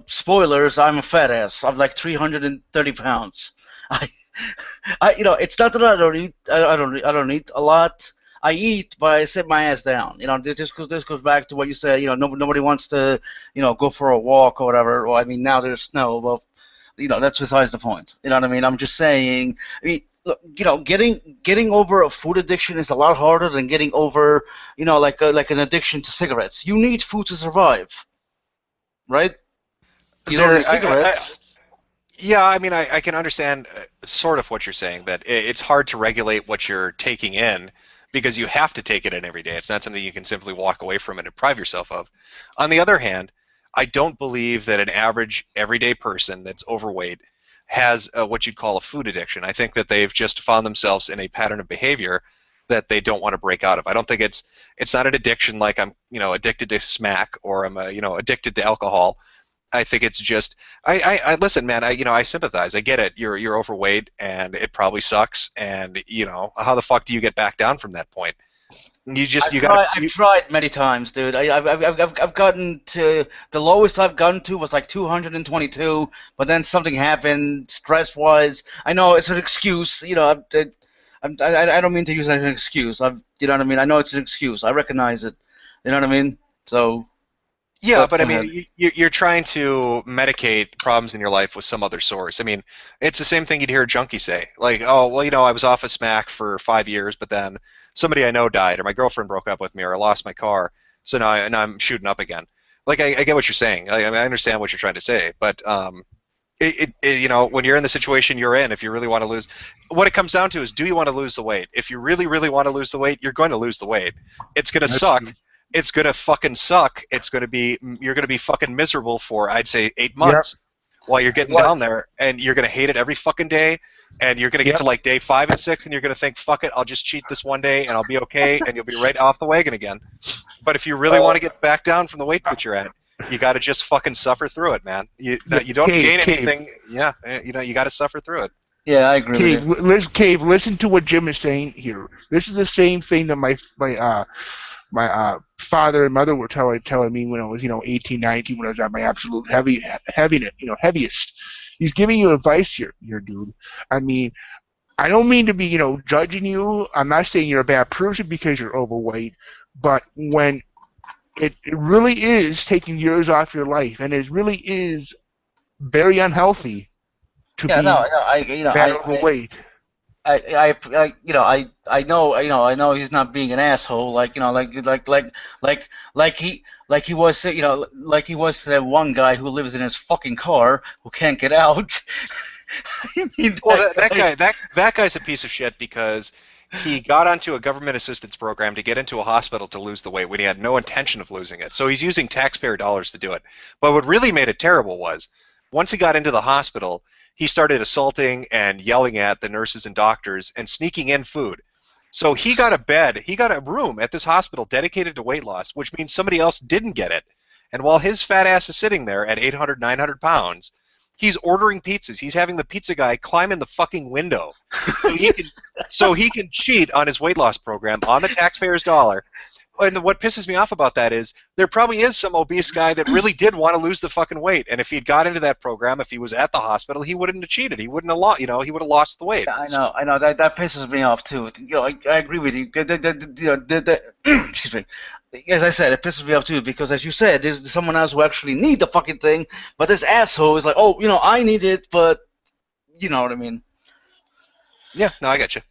[SPEAKER 1] spoilers. I'm a fat ass. I'm like 330 pounds. I it's not that I don't eat. I don't eat a lot. I eat, but I sit my ass down. This goes back to what you said. Nobody wants to go for a walk or whatever. Well, I mean, now there's snow. Well, that's besides the point. You know what I mean? I'm just saying. I mean, look, getting over a food addiction is a lot harder than getting over, like an addiction to cigarettes. You need food to survive, right? You don't
[SPEAKER 3] There,
[SPEAKER 1] need cigarettes.
[SPEAKER 3] yeah, I mean, I can understand sort of what you're saying, that it's hard to regulate what you're taking in because you have to take it in every day. It's not something you can simply walk away from and deprive yourself of. On the other hand, I don't believe that an average everyday person that's overweight has what you'd call a food addiction. I think that they've just found themselves in a pattern of behavior that they don't want to break out of. I don't think it's not an addiction like I'm addicted to smack or I'm addicted to alcohol. I think it's just I listen, man. I sympathize. I get it. You're overweight and it probably sucks. And how the fuck do you get back down from that point?
[SPEAKER 1] I've tried many times, dude. I've gotten to the lowest I've gotten to was like 222, but then something happened stress-wise. I know it's an excuse, I don't mean to use it as an excuse. You know what I mean? I know it's an excuse. I recognize it. You know what I mean? So,
[SPEAKER 3] Yeah,
[SPEAKER 1] but
[SPEAKER 3] but I mean, you're trying to medicate problems in your life with some other source. I mean, it's the same thing you'd hear a junkie say, like, "Oh, well, I was off of smack for 5 years, but then somebody I know died, or my girlfriend broke up with me, or I lost my car, so now I'm shooting up again." Like, I get what you're saying. I mean, I understand what you're trying to say, but when you're in the situation you're in, if you really want to lose, what it comes down to is, do you want to lose the weight? If you really, really want to lose the weight, you're going to lose the weight. It's going to
[SPEAKER 2] That's
[SPEAKER 3] suck.
[SPEAKER 2] true.
[SPEAKER 3] It's gonna fucking suck. You're gonna be fucking miserable for, I'd say, 8
[SPEAKER 2] Yep.
[SPEAKER 3] months while you're getting
[SPEAKER 1] what?
[SPEAKER 3] down there, and you're gonna hate it every fucking day, and you're gonna get
[SPEAKER 2] Yep.
[SPEAKER 3] to like day 5 and 6, and you're gonna think, fuck it, I'll just cheat this one day, and I'll be okay, and you'll be right off the wagon again. But if you really want to get back down from the weight that you're at, you got to just fucking suffer through it, man. You don't gain anything. Yeah, you got to suffer through it.
[SPEAKER 1] Yeah, I agree with you.
[SPEAKER 2] Listen to what Jim is saying here. This is the same thing that my father and mother were telling me when I was 18, 19, when I was at my absolute heaviest. He's giving you advice here, dude. I mean, I don't mean to be judging you. I'm not saying you're a bad person because you're overweight, but when it really is taking years off your life, and it really is very unhealthy to
[SPEAKER 1] Yeah, no,
[SPEAKER 2] be
[SPEAKER 1] no,
[SPEAKER 2] that overweight.
[SPEAKER 1] I know he's not being an asshole, like he was, like he was to that one guy who lives in his fucking car who can't get out. I mean,
[SPEAKER 3] Well, that guy's a piece of shit because he got onto a government assistance program to get into a hospital to lose the weight when he had no intention of losing it. So he's using taxpayer dollars to do it. But what really made it terrible was, once he got into the hospital, he started assaulting and yelling at the nurses and doctors and sneaking in food. So he got a room at this hospital dedicated to weight loss, which means somebody else didn't get it. And while his fat ass is sitting there at 800, 900 pounds, he's ordering pizzas. He's having the pizza guy climb in the fucking window so he can cheat on his weight loss program on the taxpayer's dollar. And what pisses me off about that is there probably is some obese guy that really did want to lose the fucking weight, and if he'd got into that program, if he was at the hospital, he wouldn't have cheated. He wouldn't have lost. He would have lost the weight.
[SPEAKER 1] yeah, I know that pisses me off too. I agree with you. Excuse me. As I said, it pisses me off too because, as you said, there's someone else who actually need the fucking thing, but this asshole is like, oh, I need it, but you know what I mean.
[SPEAKER 3] Yeah, no, I got you.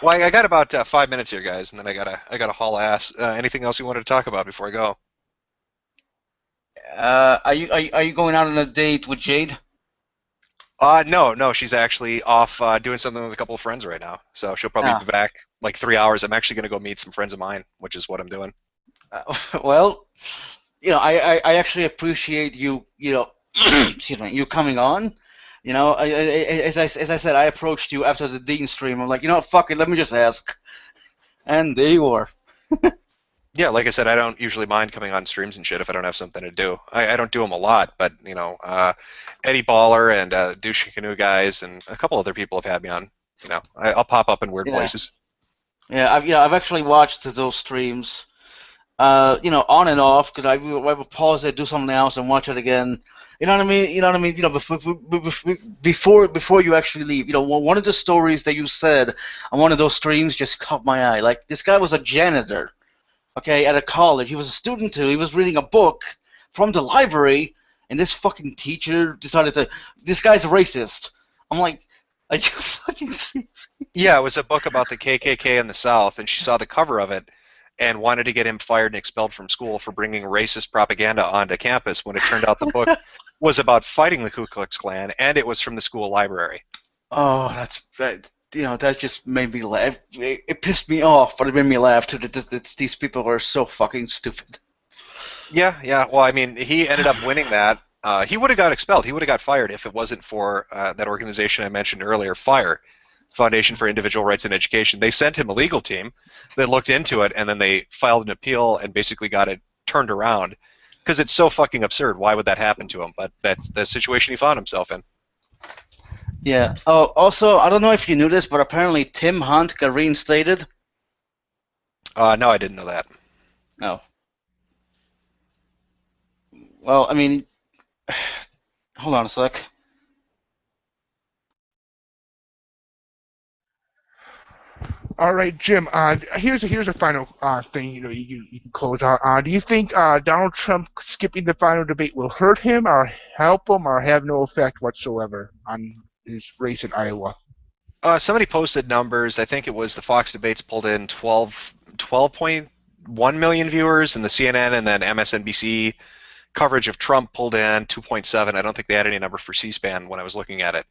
[SPEAKER 3] Well, I got about 5 minutes here, guys, and then I gotta haul ass. Anything else you wanted to talk about before I go?
[SPEAKER 1] Are you going out on a date with Jade?
[SPEAKER 3] No, she's actually off doing something with a couple of friends right now. So she'll probably be back like 3 hours. I'm actually gonna go meet some friends of mine, which is what I'm doing.
[SPEAKER 1] Well, I actually appreciate you, excuse me, you coming on. As I said, I approached you after the Dean stream. I'm like, fuck it, let me just ask. And there you are.
[SPEAKER 3] Yeah, like I said, I don't usually mind coming on streams and shit if I don't have something to do. I don't do them a lot, but Eddie Baller and Douche Canoe guys and a couple other people have had me on. I'll pop up in weird
[SPEAKER 1] Yeah.
[SPEAKER 3] places.
[SPEAKER 1] Yeah, I've actually watched those streams. On and off because I would pause it, do something else, and watch it again. You know what I mean? You know what I mean? Before you actually leave, one of the stories that you said on one of those streams just caught my eye. Like this guy was a janitor, okay, at a college. He was a student too. He was reading a book from the library, and this fucking teacher decided to. This guy's a racist. I'm like, are you fucking serious?
[SPEAKER 3] Yeah, it was a book about the KKK in the South, and she saw the cover of it and wanted to get him fired and expelled from school for bringing racist propaganda onto campus when it turned out the book was about fighting the Ku Klux Klan, and it was from the school library.
[SPEAKER 1] Oh, that just made me laugh. It pissed me off, but it made me laugh too. These people are so fucking stupid.
[SPEAKER 3] Yeah, yeah. Well, I mean, he ended up winning that. He would have got expelled. He would have got fired if it wasn't for that organization I mentioned earlier, FIRE, Foundation for Individual Rights in Education. They sent him a legal team that looked into it, and then they filed an appeal and basically got it turned around because it's so fucking absurd. Why would that happen to him? But that's the situation he found himself in.
[SPEAKER 1] Yeah. Oh, also, I don't know if you knew this, but apparently Tim Hunt got reinstated.
[SPEAKER 3] No, I didn't know that.
[SPEAKER 1] No. Well, I mean, hold on a sec.
[SPEAKER 2] All right, Jim. Here's a final thing. You can close out. Do you think Donald Trump skipping the final debate will hurt him, or help him, or have no effect whatsoever on his race in Iowa?
[SPEAKER 3] Somebody posted numbers. I think it was the Fox debates pulled in 12.1 million viewers, and the CNN and then MSNBC coverage of Trump pulled in 2.7. I don't think they had any number for C-SPAN when I was looking at it.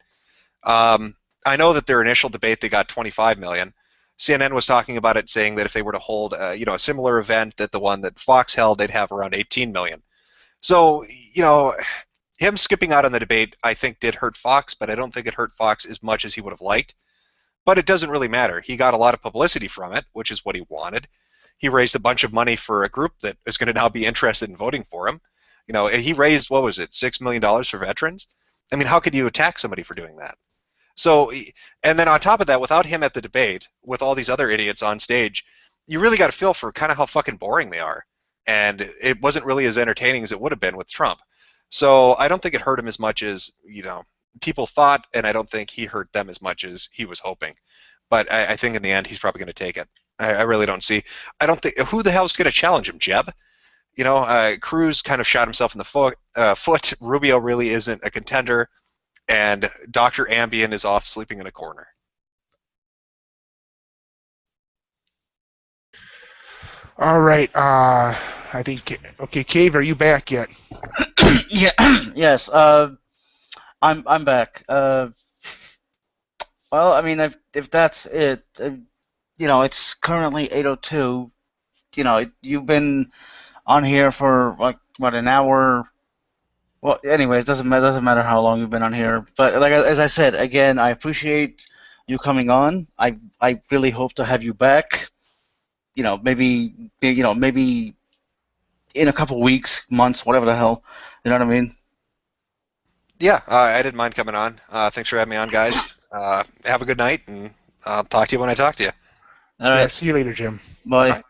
[SPEAKER 3] I know that their initial debate they got 25 million. CNN was talking about it, saying that if they were to hold a similar event that the one that Fox held, they'd have around 18 million. So him skipping out on the debate, I think, did hurt Fox, but I don't think it hurt Fox as much as he would have liked. But it doesn't really matter. He got a lot of publicity from it, which is what he wanted. He raised a bunch of money for a group that is going to now be interested in voting for him. He raised, what was it, $6 million for veterans? I mean, how could you attack somebody for doing that? So, and then on top of that, without him at the debate, with all these other idiots on stage, you really got to feel for kind of how fucking boring they are. And it wasn't really as entertaining as it would have been with Trump. So I don't think it hurt him as much as, people thought, and I don't think he hurt them as much as he was hoping. But I think in the end, he's probably going to take it. I really don't see. I don't think, who the hell's going to challenge him, Jeb? Cruz kind of shot himself in the foot. Rubio really isn't a contender. And Dr. Ambien is off sleeping in a corner.
[SPEAKER 2] All right. I think. Okay, Cave, are you back yet?
[SPEAKER 1] Yeah. Yes. I'm back. Well, I mean, if that's it, it's currently 8:02. You've been on here for like what, an hour. Well, anyways, doesn't matter how long you've been on here. But like as I said, again, I appreciate you coming on. I really hope to have you back. Maybe in a couple weeks, months, whatever the hell. You know what I mean?
[SPEAKER 3] Yeah, I didn't mind coming on. Thanks for having me on, guys. Have a good night, and I'll talk to you when I talk to you.
[SPEAKER 1] All right.
[SPEAKER 2] Yeah, see you later, Jim.
[SPEAKER 1] Bye.
[SPEAKER 3] Bye.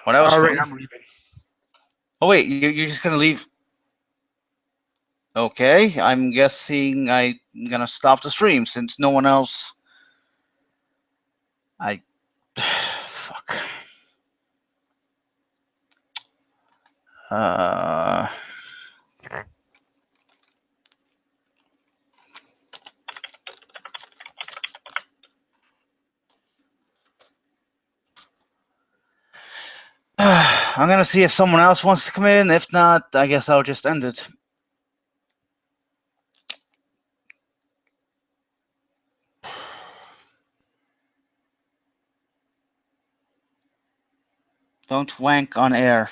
[SPEAKER 1] Well, that was
[SPEAKER 2] All right,
[SPEAKER 1] fun.
[SPEAKER 2] I'm leaving.
[SPEAKER 1] Oh wait, you're just gonna leave? Okay, I'm guessing I'm gonna stop the stream since no one else. Fuck. I'm gonna see if someone else wants to come in. If not, I guess I'll just end it. Don't wank on air.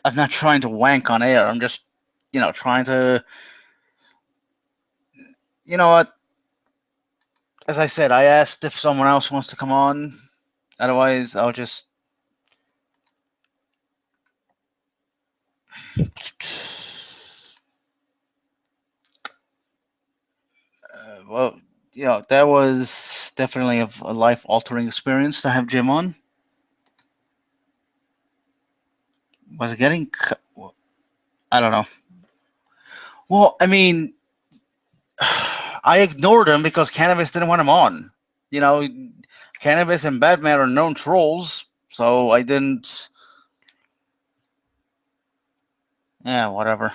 [SPEAKER 1] I'm not trying to wank on air. I'm just, trying to. You know what? As I said, I asked if someone else wants to come on. Otherwise, I'll just. Well, that was definitely a life-altering experience to have Jim on. Was it getting? I don't know. Well, I mean, I ignored him because Cannabis didn't want him on. Cannabis and Batman are known trolls, so I didn't. Yeah, whatever.